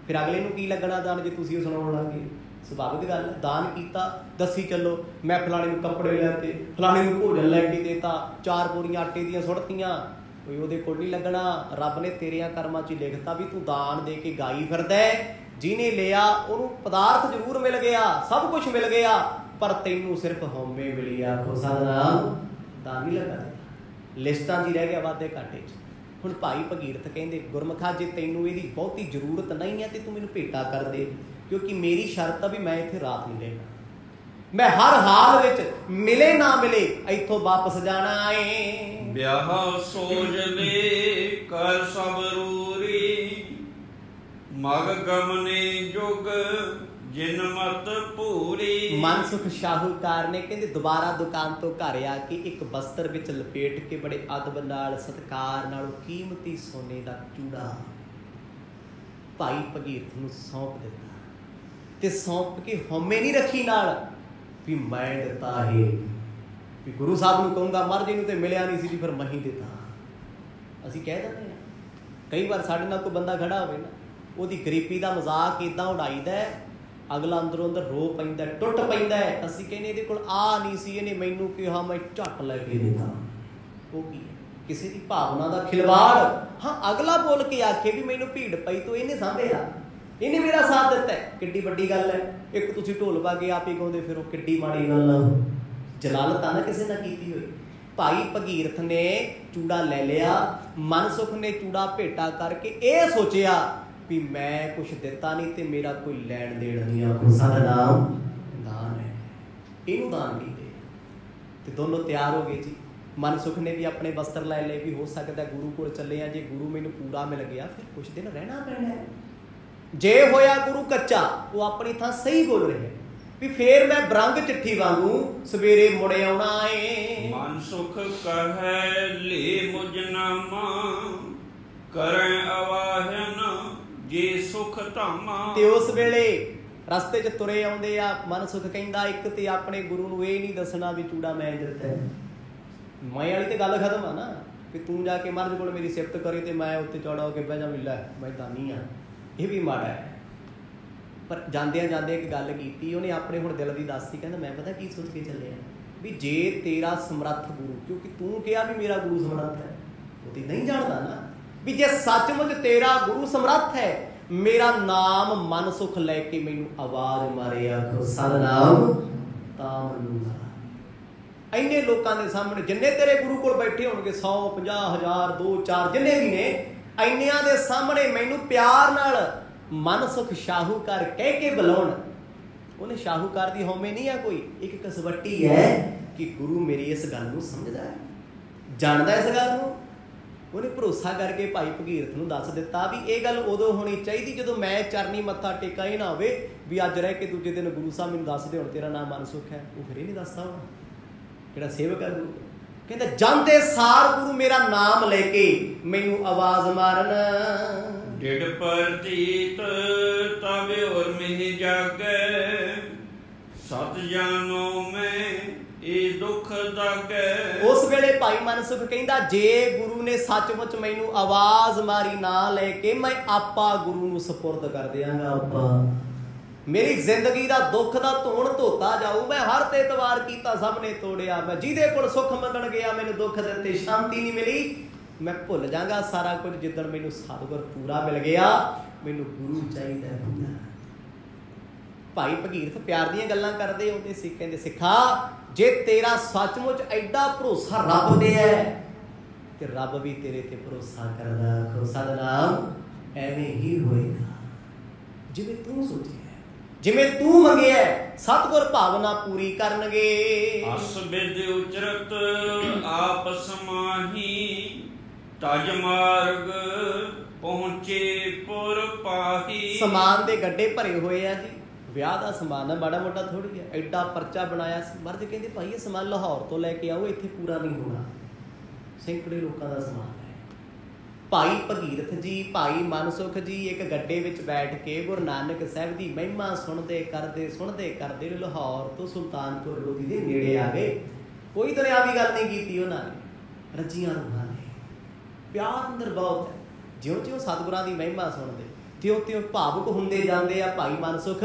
S2: ਫਿਰ ਅਗਲੇ ਨੂੰ ਕੀ ਲੱਗਣਾ ਦਾਨ ਜੇ ਤੁਸੀਂ ਉਹ ਸੁਣਾਉਣ ਲੱਗ ਗਏ? ਸੁਭਾਵਿਕ ਗੱਲ। ਦਾਨ ਕੀਤਾ, ਦੱਸੀ ਚੱਲੋ ਮੈਂ ਫਲਾਣੇ ਨੂੰ ਕੱਪੜੇ ਲੈ ਤੇ, ਫਲਾਣੇ ਨੂੰ ਭੋਜਨ ਲੈ ਕੇ ਦੇਤਾ, 4 ਬੋਰੀਆਂ ਆਟੇ ਦੀਆਂ ਸੁੱਟਤੀਆਂ, ਕੋਈ ਉਹਦੇ ਕੋਲ ਨਹੀਂ ਲੱਗਣਾ। ਰੱਬ ਨੇ ਤੇਰਿਆਂ ਕਰਮਾਂ 'ਚ ਲਿਖਤਾ ਵੀ ਤੂੰ ਦਾਨ ਦੇ ਕੇ ਗਾਈ ਫਿਰਦਾ। ਜਿਹਨੇ ਲਿਆ ਉਹਨੂੰ ਪਦਾਰਥ ਜ਼ਰੂਰ ਮਿਲ ਗਿਆ, ਸਭ ਕੁਝ ਮਿਲ ਗਿਆ, ਪਰ ਤੈਨੂੰ ਸਿਰਫ ਹਉਮੈ ਮਿਲੀ। ਆਖੋ ਸਤਿਨਾਮ। ਦਾਨ ਨਹੀਂ ਲੱਗਾ, ਲਿਸਟਾਂ 'ਚ ਹੀ ਰਹਿ ਗਿਆ ਵਾਧੇ ਘਾਟੇ 'ਚ। ਹੁਣ ਭਾਈ ਭਗੀਰਥ ਕਹਿੰਦੇ ਗੁਰਮੁਖਾ, ਜੇ ਤੈਨੂੰ ਇਹਦੀ ਬਹੁਤੀ ਜ਼ਰੂਰਤ ਨਹੀਂ ਹੈ ਤੇ ਤੂੰ ਮੈਨੂੰ ਭੇਟਾ ਕਰ ਦੇ, ਕਿਉਂਕਿ ਮੇਰੀ ਸ਼ਰਤ ਆ ਵੀ ਮੈਂ ਇੱਥੇ ਰਾਤ ਨਹੀਂ ਰਹਿਣਾ, ਮੈਂ ਹਰ ਹਾਲ ਵਿੱਚ ਮਿਲੇ ਨਾ ਮਿਲੇ ਇੱਥੋਂ ਵਾਪਸ ਜਾਣਾ ਏ।
S3: ਵਿਆਹ ਸੋਜ ਲੈ ਕਰ ਸਭ ਰੂਰੀ, ਮਗ ਗਮਨੇ ਜੁਗ ਜਿਨ ਮਤ ਭੂਰੀ।
S2: ਮਨਸੁਖ ਸ਼ਾਹੂਕਾਰ ਨੇ ਕਹਿੰਦੇ ਦੁਬਾਰਾ ਦੁਕਾਨ ਤੋਂ ਘਰ ਆ ਕੇ ਇੱਕ ਬਸਤਰ ਵਿੱਚ ਲਪੇਟ ਕੇ ਬੜੇ ਅਦਬ ਨਾਲ, ਸਤਿਕਾਰ ਨਾਲ ਕੀਮਤੀ ਸੋਨੇ ਦਾ ਚੂੜਾ ਭਾਈ ਭਗੀਰਥ ਨੂੰ ਸੌਂਪ ਦਿੱਤਾ। ਤੇ ਸੌਂਪ ਕੇ ਹਉਮੈ ਨਹੀਂ ਰੱਖੀ ਨਾਲ ਵੀ ਮੈਂ ਦਿੱਤਾ ਹੈ, ਵੀ ਗੁਰੂ ਸਾਹਿਬ ਨੂੰ ਕਹੂੰਗਾ ਮਹਾਰਾਜ ਨੂੰ ਤੇ ਮਿਲਿਆ ਨਹੀਂ ਸੀ ਜੀ, ਫਿਰ ਮੈਂ ਹੀ ਦਿੱਤਾ। ਅਸੀਂ ਕਹਿ ਦਿੰਦੇ ਹਾਂ, ਕਈ ਵਾਰ ਸਾਡੇ ਨਾਲ ਕੋਈ ਬੰਦਾ ਖੜਾ ਹੋਵੇ ਨਾ, ਉਹਦੀ ਗਰੀਬੀ ਦਾ ਮਜ਼ਾਕ ਇੱਦਾਂ ਉਡਾਈਦਾ, ਅਗਲਾ ਅੰਦਰੋਂ ਅੰਦਰ ਰੋ ਪੈਂਦਾ, ਟੁੱਟ ਪੈਂਦਾ। ਅਸੀਂ ਕਹਿੰਦੇ ਇਹਦੇ ਕੋਲ ਆ ਨਹੀਂ ਸੀ, ਇਹਨੇ ਮੈਨੂੰ ਕਿਹਾ ਮੈਂ ਝੱਟ ਲੈ ਕੇ ਦਿੱਤਾ। ਉਹ ਕੀ ਹੈ? ਕਿਸੇ ਦੀ ਭਾਵਨਾ ਦਾ ਖਿਲਵਾੜ। ਹਾਂ, ਅਗਲਾ ਬੋਲ ਕੇ ਆਖੇ ਵੀ ਮੈਨੂੰ ਭੀੜ ਪਈ ਤੋਂ ਇਹਨੇ ਸਾਂਭਿਆ, ਇਹਨੇ ਮੇਰਾ ਸਾਥ ਦਿੱਤਾ, ਕਿੱਡੀ ਵੱਡੀ ਗੱਲ ਹੈ। ਇੱਕ ਤੁਸੀਂ ਢੋਲ ਪਾ ਕੇ ਆਪ ਹੀ ਗਾਉਂਦੇ ਫਿਰ, ਉਹ ਕਿੱਡੀ ਮਾੜੀ ਗੱਲ ਆ। ਜਲਾਲਤ ਆ ਨਾ ਕਿਸੇ ਨਾਲ ਕੀਤੀ ਹੋਈ। ਭਾਈ ਭਗੀਰਥ ਨੇ ਚੂੜਾ ਲੈ ਲਿਆ, ਮਨਸੁਖ ਨੇ ਚੂੜਾ ਭੇਟਾ ਕਰਕੇ ਇਹ ਸੋਚਿਆ ਵੀ ਮੈਂ ਕੁਛ ਦਿੱਤਾ ਨਹੀਂ ਤੇ ਮੇਰਾ ਕੋਈ ਲੈਣ ਦੇਣ ਨਹੀਂ। ਆਖੋ ਸਤਿਨਾਮ। ਦਾਨ ਹੈ, ਇਹਨੂੰ ਦਾਨ ਕੀਤੇ ਤੇ ਦੋਨੋਂ ਤਿਆਰ ਹੋ ਗਏ ਜੀ। ਮਨਸੁਖ ਨੇ ਵੀ ਆਪਣੇ ਵਸਤਰ ਲੈ ਲਏ ਵੀ ਹੋ ਸਕਦਾ ਗੁਰੂ ਕੋਲ ਚੱਲੇ ਆ, ਜੇ ਗੁਰੂ ਮੈਨੂੰ ਪੂਰਾ ਮਿਲ ਗਿਆ ਫਿਰ ਕੁਛ ਦਿਨ ਰਹਿਣਾ ਪੈਣਾ ਹੈ। ਜੇ ਹੋਇਆ ਗੁਰੂ ਕੱਚਾ, ਉਹ ਆਪਣੀ ਥਾਂ ਸਹੀ ਬੋਲ ਰਿਹਾ ਵੀ ਫੇਰ ਮੈਂ ਬਰੰਗ ਚਿੱਠੀ ਵਾਂਗੂ ਸਵੇਰੇ ਮੁੜ ਆਉਣਾ ਏ।
S3: ਮਨਸੁਖ ਕਹੈ ਲੈ ਮੁਝ ਨਾਮਾ, ਕਰੈ ਅਵਾਹਨ ਜੇ ਸੁਖ ਧਾਮਾ। ਤੇ
S2: ਉਸ ਵੇਲੇ ਰਸਤੇ 'ਚ ਤੁਰੇ ਆਉਂਦੇ ਆ, ਮਨਸੁਖ ਕਹਿੰਦਾ ਇੱਕ ਤੇ ਆਪਣੇ ਗੁਰੂ ਨੂੰ ਇਹ ਨਹੀਂ ਦੱਸਣਾ ਵੀ ਚੂੜਾ ਮੈਂ ਦਿੱਤਾ। ਮੈਂ ਵਾਲੀ ਤੇ ਗੱਲ ਖਤਮ ਆ ਨਾ, ਕਿ ਤੂੰ ਜਾ ਕੇ ਮਹਾਰਾਜ ਕੋਲ ਮੇਰੀ ਸਿਫਤ ਕਰੀ ਤੇ ਮੈਂ ਉੱਤੇ ਚੌੜਾ ਹੋ ਕੇ ਬਹਿ ਜਾ, ਲੈ ਮੈਂ ਦਾਨੀ ਆ। ਇਹ ਵੀ ਮਾੜਾ ਹੈ। ਪਰ ਜਾਂਦਿਆਂ ਜਾਂਦਿਆਂ ਇੱਕ ਗੱਲ ਕੀਤੀ ਉਹਨੇ, ਆਪਣੇ ਹੁਣ ਦਿਲ ਦੀ ਦੱਸਤੀ। ਕਹਿੰਦਾ ਮੈਂ ਪਤਾ ਕੀ ਸੋਚ ਕੇ ਚੱਲਿਆ ਵੀ ਜੇ ਤੇਰਾ ਸਮਰੱਥ ਗੁਰੂ, ਕਿਉਂਕਿ ਤੂੰ ਕਿਹਾ ਵੀ ਮੇਰਾ ਗੁਰੂ ਸਮਰੱਥ ਹੈ, ਉਹ ਤੇ ਨਹੀਂ ਜਾਣਦਾ ਨਾ ਵੀ ਜੇ ਸੱਚਮੁੱਚ ਤੇਰਾ ਗੁਰੂ ਸਮਰੱਥ ਹੈ, ਮੇਰਾ ਨਾਮ ਮਨਸੁਖ ਲੈ ਕੇ ਮੈਨੂੰ ਆਵਾਜ਼ ਮਾਰੇ। ਆਖੋ ਸਤਿਨਾਮ। ਤਾਂ ਮੰਨੂਗਾ। ਇੰਨੇ ਲੋਕਾਂ ਦੇ ਸਾਹਮਣੇ, ਜਿੰਨੇ ਤੇਰੇ ਗੁਰੂ ਕੋਲ ਬੈਠੇ ਹੋਣਗੇ, 100 50 1000 2 4 ਜਿੰਨੇ ਵੀ ਨੇ, ਇੰਨਿਆਂ ਦੇ ਸਾਹਮਣੇ ਮੈਨੂੰ ਪਿਆਰ ਨਾਲ ਮਨਸੁਖ ਸ਼ਾਹੂਕਾਰ ਕਹਿ ਕੇ ਬੁਲਾਉਣ। ਉਹਨੇ ਸ਼ਾਹੂਕਾਰ ਦੀ ਹਉਮੈ ਨਹੀਂ ਆ ਕੋਈ, ਇੱਕ ਕਸਵੱਟੀ ਹੈ ਕਿ ਗੁਰੂ ਮੇਰੀ ਇਸ ਗੱਲ ਨੂੰ ਸਮਝਦਾ ਹੈ, ਜਾਣਦਾ ਇਸ ਗੱਲ ਨੂੰ। ਉਹਨੇ ਭਰੋਸਾ ਕਰਕੇ ਭਾਈ ਭਗੀਰਥ ਨੂੰ ਦੱਸ ਦਿੱਤਾ ਵੀ ਇਹ ਗੱਲ ਉਦੋਂ ਹੋਣੀ ਚਾਹੀਦੀ ਜਦੋਂ ਮੈਂ ਚਰਨੀ ਮੱਥਾ ਟੇਕਾ। ਇਹ ਨਾ ਹੋਵੇ ਵੀ ਅੱਜ ਰਹਿ ਕੇ ਦੂਜੇ ਦਿਨ ਗੁਰੂ ਸਾਹਿਬ ਮੈਨੂੰ ਦੱਸਦੇ ਹੁਣ ਤੇਰਾ ਨਾਮ ਮਨਸੁਖ ਹੈ। ਉਹ ਫਿਰ ਇਹ ਨਹੀਂ ਦੱਸਦਾ ਹੋਣਾ ਜਿਹੜਾ ਸੇਵਕ ਹੈ ਗੁਰੂ। ਕਹਿੰਦਾ ਜਾਂਦੇ ਸਾਰ ਗੁਰੂ ਮੇਰਾ ਨਾਮ ਲੈ ਕੇ ਮੈਨੂੰ ਆਵਾਜ਼ ਮਾਰਨ।
S3: ਡਿੜ ਪ੍ਰਤੀਤ ਤਵੇ ਔਰ ਮਿਹ ਜਾਗੈ, ਸਤ ਜਾਨੋ ਮੈਂ ਇਹ ਦੁੱਖ ਦਾਗੈ।
S2: ਉਸ ਵੇਲੇ ਭਾਈ ਮਨਸੁਖ ਕਹਿੰਦਾ ਜੇ ਗੁਰੂ ਨੇ ਸੱਚਮੁੱਚ ਮੈਨੂੰ ਆਵਾਜ਼ ਮਾਰੀ ਨਾ ਲੈ ਕੇ, ਮੈਂ ਆਪਾ ਗੁਰੂ ਨੂੰ ਸਪੁਰਦ ਕਰ ਦਿਆਂਗਾ। ਆਪਾ ਮੇਰੀ ਜ਼ਿੰਦਗੀ ਦਾ ਦੁੱਖ ਦਾ ਧੋਣ ਧੋਤਾ ਜਾਊ। ਮੈਂ ਹਰ ਤੇ ਇਤਵਾਰ ਕੀਤਾ, ਸਭ ਨੇ ਤੋੜਿਆ। ਮੈਂ ਜਿਹਦੇ ਕੋਲ ਸੁੱਖ ਮੰਗਣ ਗਿਆ ਮੈਨੂੰ ਦੁੱਖ ਦਿੱਤੇ, ਸ਼ਾਂਤੀ ਨਹੀਂ ਮਿਲੀ। ਮੈਂ ਭੁੱਲ ਜਾਗਾ ਸਾਰਾ ਕੁਝ ਜਿੱਦਣ ਮੈਨੂੰ ਸਤਿਗੁਰ ਪੂਰਾ ਮਿਲ ਗਿਆ। ਮੈਨੂੰ ਗੁਰੂ ਚਾਹੀਦਾ ਪੂਰਾ। ਭਾਈ ਭਗੀਰਥ ਪਿਆਰ ਦੀਆਂ ਗੱਲਾਂ ਕਰਦੇ ਹੁੰਦੇ ਸੀ। ਕਹਿੰਦੇ ਸਿੱਖਾ, ਜੇ ਤੇਰਾ ਸੱਚਮੁੱਚ ਐਡਾ ਭਰੋਸਾ ਰੱਬ ਤੇ ਹੈ ਤੇ ਰੱਬ ਵੀ ਤੇਰੇ ਤੇ ਭਰੋਸਾ ਕਰਦਾ। ਆਖੋ ਸਤਿਨਾਮ। ਐਵੇਂ ਹੀ ਹੋਏਗਾ ਜਿਵੇਂ ਤੂੰ ਸੋਚਿਆ, ਜਿਵੇਂ ਤੂੰ ਮੰਗਿਆ, ਸਤਿਗੁਰ ਭਾਵਨਾ ਪੂਰੀ ਕਰਨਗੇ।
S3: ਅਸ ਬਿਦ ਉਚਰਤ ਆਪ ਸਮਾਹੀ, ਤਜ ਮਾਰਗ ਪਹੁੰਚੇ ਪੁਰ ਪਾਹੀ।
S2: ਸਮਾਨ ਦੇ ਗੱਡੇ ਭਰੇ ਹੋਏ ਆ ਜੀ, ਵਿਆਹ ਦਾ ਸਮਾਨ ਆ, ਮਾੜਾ ਮੋਟਾ ਥੋੜੀ ਆ। ਐਡਾ ਪਰਚਾ ਬਣਾਇਆ ਸੀ। ਮਰਦ ਕਹਿੰਦੇ ਭਾਈ ਇਹ ਸਮਾਨ ਲਾਹੌਰ ਤੋਂ ਲੈ ਕੇ ਆਓ, ਇੱਥੇ ਪੂਰਾ ਨਹੀਂ ਹੋਣਾ। ਸੈਂਕੜੇ ਲੋਕਾਂ ਦਾ ਸਮਾਨ ਹੈ। ਭਾਈ ਭਗੀਰਥ ਜੀ, ਭਾਈ ਮਨਸੁਖ ਜੀ ਇੱਕ ਗੱਡੇ ਵਿੱਚ ਬੈਠ ਕੇ ਗੁਰੂ ਨਾਨਕ ਸਾਹਿਬ ਦੀ ਮਹਿਮਾ ਸੁਣਦੇ ਕਰਦੇ ਲਾਹੌਰ ਤੋਂ ਸੁਲਤਾਨਪੁਰ ਲੋਧੀ ਦੇ ਨੇੜੇ ਆ ਗਏ। ਕੋਈ ਦੁਨਿਆਵੀ ਗੱਲ ਨਹੀਂ ਕੀਤੀ ਉਹਨਾਂ ਨੇ, ਰੱਜੀਆਂ ਰੂਹਾਂ ਨੇ। ਪਿਆਰ ਅੰਦਰ ਬਹੁਤ ਹੈ। ਜਿਉਂ ਜਿਉਂ ਸਤਿਗੁਰਾਂ ਦੀ ਮਹਿਮਾ ਸੁਣਦੇ ਤਿਉਂ ਭਾਵੁਕ ਹੁੰਦੇ ਜਾਂਦੇ ਆ ਭਾਈ ਮਨਸੁਖ।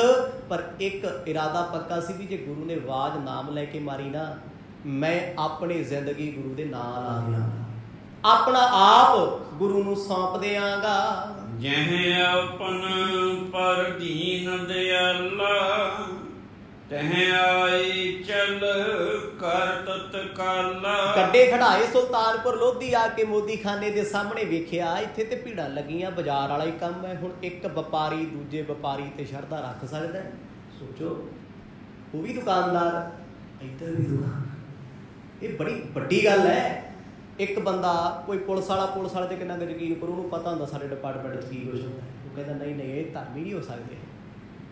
S2: ਪਰ ਇੱਕ ਇਰਾਦਾ ਪੱਕਾ ਸੀ ਵੀ ਜੇ ਗੁਰੂ ਨੇ ਆਵਾਜ਼ ਨਾਮ ਲੈ ਕੇ ਮਾਰੀ ਨਾ, ਮੈਂ ਆਪਣੀ ਜ਼ਿੰਦਗੀ ਗੁਰੂ ਦੇ ਨਾਲ ਆ ਦਿਆਂਗਾ, ਆਪਣਾ ਆਪ ਗੁਰੂ ਨੂੰ ਸੌਂਪ ਦਿਆਂਗਾ।
S3: ਜਹ ਆਪਨ ਪਰ ਦੀਨ ਦਿਆਲਾ, ਤਹ ਆਈ ਚਲ ਕਰ ਤਤਕਾਲਾ।
S2: ਗੱਡੇ ਖੜਾਏ ਸੁਲਤਾਨਪੁਰ ਲੋਧੀ ਆ ਕੇ ਮੋਦੀ ਖਾਨੇ ਦੇ ਸਾਹਮਣੇ ਵੇਖਿਆ, ਇੱਥੇ ਤੇ ਭੀੜਾਂ ਲੱਗੀਆਂ, ਬਾਜ਼ਾਰ ਵਾਲਾ ਹੀ ਕੰਮ ਹੈ। ਹੁਣ ਇੱਕ ਵਪਾਰੀ ਦੂਜੇ ਵਪਾਰੀ ਤੇ ਸ਼ਰਧਾ ਰੱਖ ਸਕਦਾ? ਸੋਚੋ, ਉਹ ਵੀ ਦੁਕਾਨਦਾਰ, ਇੱਧਰ ਵੀ ਦੁਕਾਨ। ਇਹ ਬੜੀ ਵੱਡੀ ਗੱਲ ਹੈ। ਇੱਕ ਬੰਦਾ ਕੋਈ ਪੁਲਿਸ ਵਾਲੇ ਤੇ ਕਿੰਨਾ ਕੁ ਯਕੀਨ ਕਰੋ, ਉਹਨੂੰ ਪਤਾ ਹੁੰਦਾ ਸਾਡੇ ਡਿਪਾਰਟਮੈਂਟ 'ਚ ਕੀ ਕੁਛ ਹੁੰਦਾ। ਉਹ ਕਹਿੰਦਾ ਨਹੀਂ ਇਹ ਧਰਮੀ ਨਹੀਂ ਹੋ ਸਕਦੇ,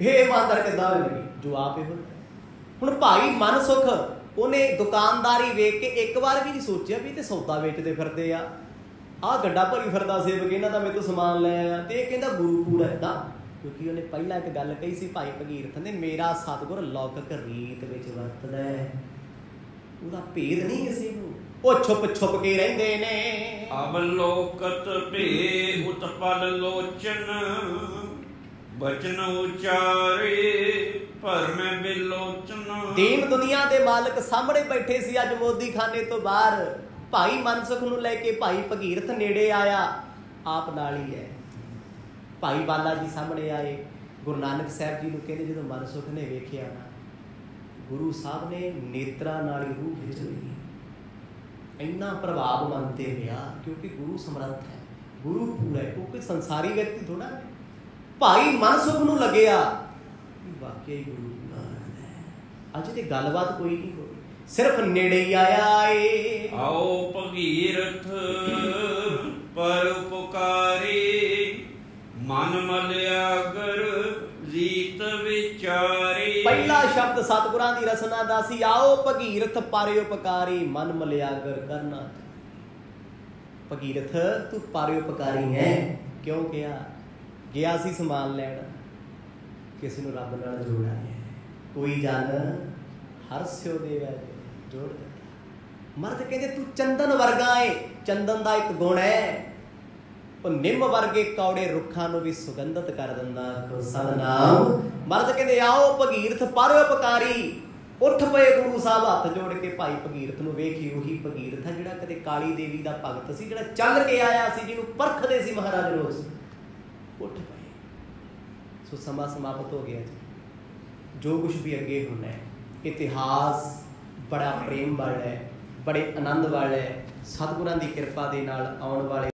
S2: ਇਹ ਇਮਾਨਦਾਰ ਕਿੱਦਾਂ ਹੋਣਗੇ? ਜੋ ਆਪ ਇਹ ਹੁੰਦਾ। ਹੁਣ ਭਾਈ ਮਨਸੁਖ ਉਹਨੇ ਦੁਕਾਨਦਾਰੀ ਵੇਖ ਕੇ ਇੱਕ ਵਾਰ ਵੀ ਨਹੀਂ ਸੋਚਿਆ ਵੀ ਤੇ ਸੌਦਾ ਵੇਚਦੇ ਫਿਰਦੇ ਆ, ਆਹ ਗੱਡਾ ਭਰੀ ਫਿਰਦਾ ਸੇਵਕ, ਇਹਨਾਂ ਦਾ ਮੇਰੇ ਤੋਂ ਸਮਾਨ ਲੈ ਆਇਆ। ਤੇ ਇਹ ਕਹਿੰਦਾ ਗੁਰੂ ਪੂਰਾ ਏਦਾਂ, ਕਿਉਂਕਿ ਉਹਨੇ ਪਹਿਲਾਂ ਇੱਕ ਗੱਲ ਕਹੀ ਸੀ ਭਾਈ ਭਗੀਰਥ ਨੇ, ਮੇਰਾ ਸਤਿਗੁਰ ਲੌਕਿਕ ਰੀਤ ਵਿੱਚ ਵਰਤਦਾ, ਉਹਦਾ ਭੇਦ ਨਹੀਂ ਕਿਸੇ ਨੂੰ, ਉਹ ਛੁਪ ਕੇ ਰਹਿੰਦੇ ਨੇ।
S3: ਅਵਲੋਕਤ ਭੇ ਉਤਪਲ ਲੋਚਨ, ਬਚਨ ਉਚਾਰੇ ਭਰਮੈ ਬਿਲੋਚਨ।
S2: ਦੀਨ ਦੁਨੀਆ ਦੇ ਮਾਲਕ ਸਾਹਮਣੇ ਬੈਠੇ ਸੀ ਅੱਜ ਮੋਦੀ ਖਾਨੇ ਤੋਂ ਬਾਹਰ। ਭਾਈ ਮਨਸੁਖ ਨੂੰ ਲੈ ਕੇ ਭਾਈ ਭਗੀਰਥ ਨੇੜੇ ਆਇਆ, ਆਪ ਨਾਲ ਹੀ ਹੈ। ਭਾਈ ਬਾਲਾ ਜੀ ਸਾਹਮਣੇ ਆਏ। ਗੁਰੂ ਨਾਨਕ ਸਾਹਿਬ ਜੀ ਨੂੰ ਕਹਿੰਦੇ ਜਦੋਂ ਮਨਸੁਖ ਨੇ ਵੇਖਿਆ ਨਾ, ਗੁਰੂ ਸਾਹਿਬ ਨੇ ਨੇਤਰਾਂ ਨਾਲ ਹੀ ਰੂਹ ਖਿੱਚ ਲਈ। ਇੰਨਾ ਪ੍ਰਭਾਵ ਮਨ ਤੇ ਰਿਹਾ, ਕਿਉਂਕਿ ਗੁਰੂ ਸਮਰੱਥ ਹੈ, ਗੁਰੂ ਪੂਰਾ ਹੈ, ਕਿਉਂਕਿ ਸੰਸਾਰੀ ਵਿਅਕਤੀ ਥੋੜਾ ਹੈ। ਭਾਈ ਮਨਸੁਖ ਨੂੰ ਲੱਗਿਆ ਵਾਕਿਆ ਹੀ ਗੁਰੂ ਪੂਰਾ ਹੈ। ਅੱਜ ਤੇ ਗੱਲਬਾਤ ਕੋਈ ਨਹੀਂ ਹੋਈ, ਸਿਰਫ ਨੇੜੇ ਹੀ ਆਇਆ ਏ।
S3: ਆਓ ਭਗੀਰਥ ਪਰ ਪੁਕਾਰੇ, ਮਨ ਮਲਿਆਗਰ ਰੀਤ ਵਿਚਾਰੇ।
S2: ਪਹਿਲਾ ਸ਼ਬਦ ਸਤਿਗੁਰਾਂ ਦੀ ਰਸਨਾ ਦਾ ਸੀ, ਆਓ ਭਗੀਰਥ ਪਰ ਉਪਕਾਰੀ, ਮਨ ਮਲਿਆਗਰ ਕਰਨਾ। ਭਗੀਰਥ ਤੂੰ ਪਰ ਉਪਕਾਰੀ ਹੈ। ਕਿਉਂ ਕਿਹਾ? ਗਿਆ ਸੀ ਸਮਾਨ ਲੈਣ, ਕਿਸੇ ਨੂੰ ਰੱਬ ਨਾਲ ਜੋੜਿਆ ਹੈ। ਕੋਈ ਜਨ ਹਰਸਿਓ ਦੇਵੈ ਜੋੜ ਦਿੱਤਾ। ਮਰਦ ਕਹਿੰਦੇ ਤੂੰ ਚੰਦਨ ਵਰਗਾ ਏ। ਚੰਦਨ ਦਾ ਇੱਕ ਗੁਣ ਹੈ, ਉਹ ਨਿੰਮ ਵਰਗੇ ਕੌੜੇ ਰੁੱਖਾਂ ਨੂੰ ਵੀ ਸੁਗੰਧਿਤ ਕਰ ਦਿੰਦਾ। ਸਤਿਨਾਮ। ਮਰਦ ਕਹਿੰਦੇ ਆਓ ਭਗੀਰਥ ਪਰ ਉਪਕਾਰੀ। ਉੱਠ ਪਏ ਗੁਰੂ ਸਾਹਿਬ ਹੱਥ ਜੋੜ ਕੇ ਭਾਈ ਭਗੀਰਥ ਨੂੰ ਵੇਖੀ। ਉਹੀ ਭਗੀਰਥ ਹੈ ਜਿਹੜਾ ਕਦੇ ਕਾਲੀ ਦੇਵੀ ਦਾ ਭਗਤ ਸੀ, ਜਿਹੜਾ ਚੱਲ ਕੇ ਆਇਆ ਸੀ, ਜਿਹਨੂੰ ਪਰਖਦੇ ਸੀ ਮਹਾਰਾਜ ਰੋਜ਼। ਉੱਠ ਪਏ। ਸੋ ਸਮਾਂ ਸਮਾਪਤ ਹੋ ਗਿਆ ਜੀ। ਜੋ ਕੁਛ ਵੀ ਅੱਗੇ ਹੋਣਾ ਹੈ, ਇਤਿਹਾਸ ਬੜਾ ਪ੍ਰੇਮ ਵਾਲਾ ਹੈ, ਬੜੇ ਆਨੰਦ ਵਾਲਾ ਹੈ। ਸਤਿਗੁਰਾਂ ਦੀ ਕਿਰਪਾ ਦੇ ਨਾਲ ਆਉਣ ਵਾਲੇ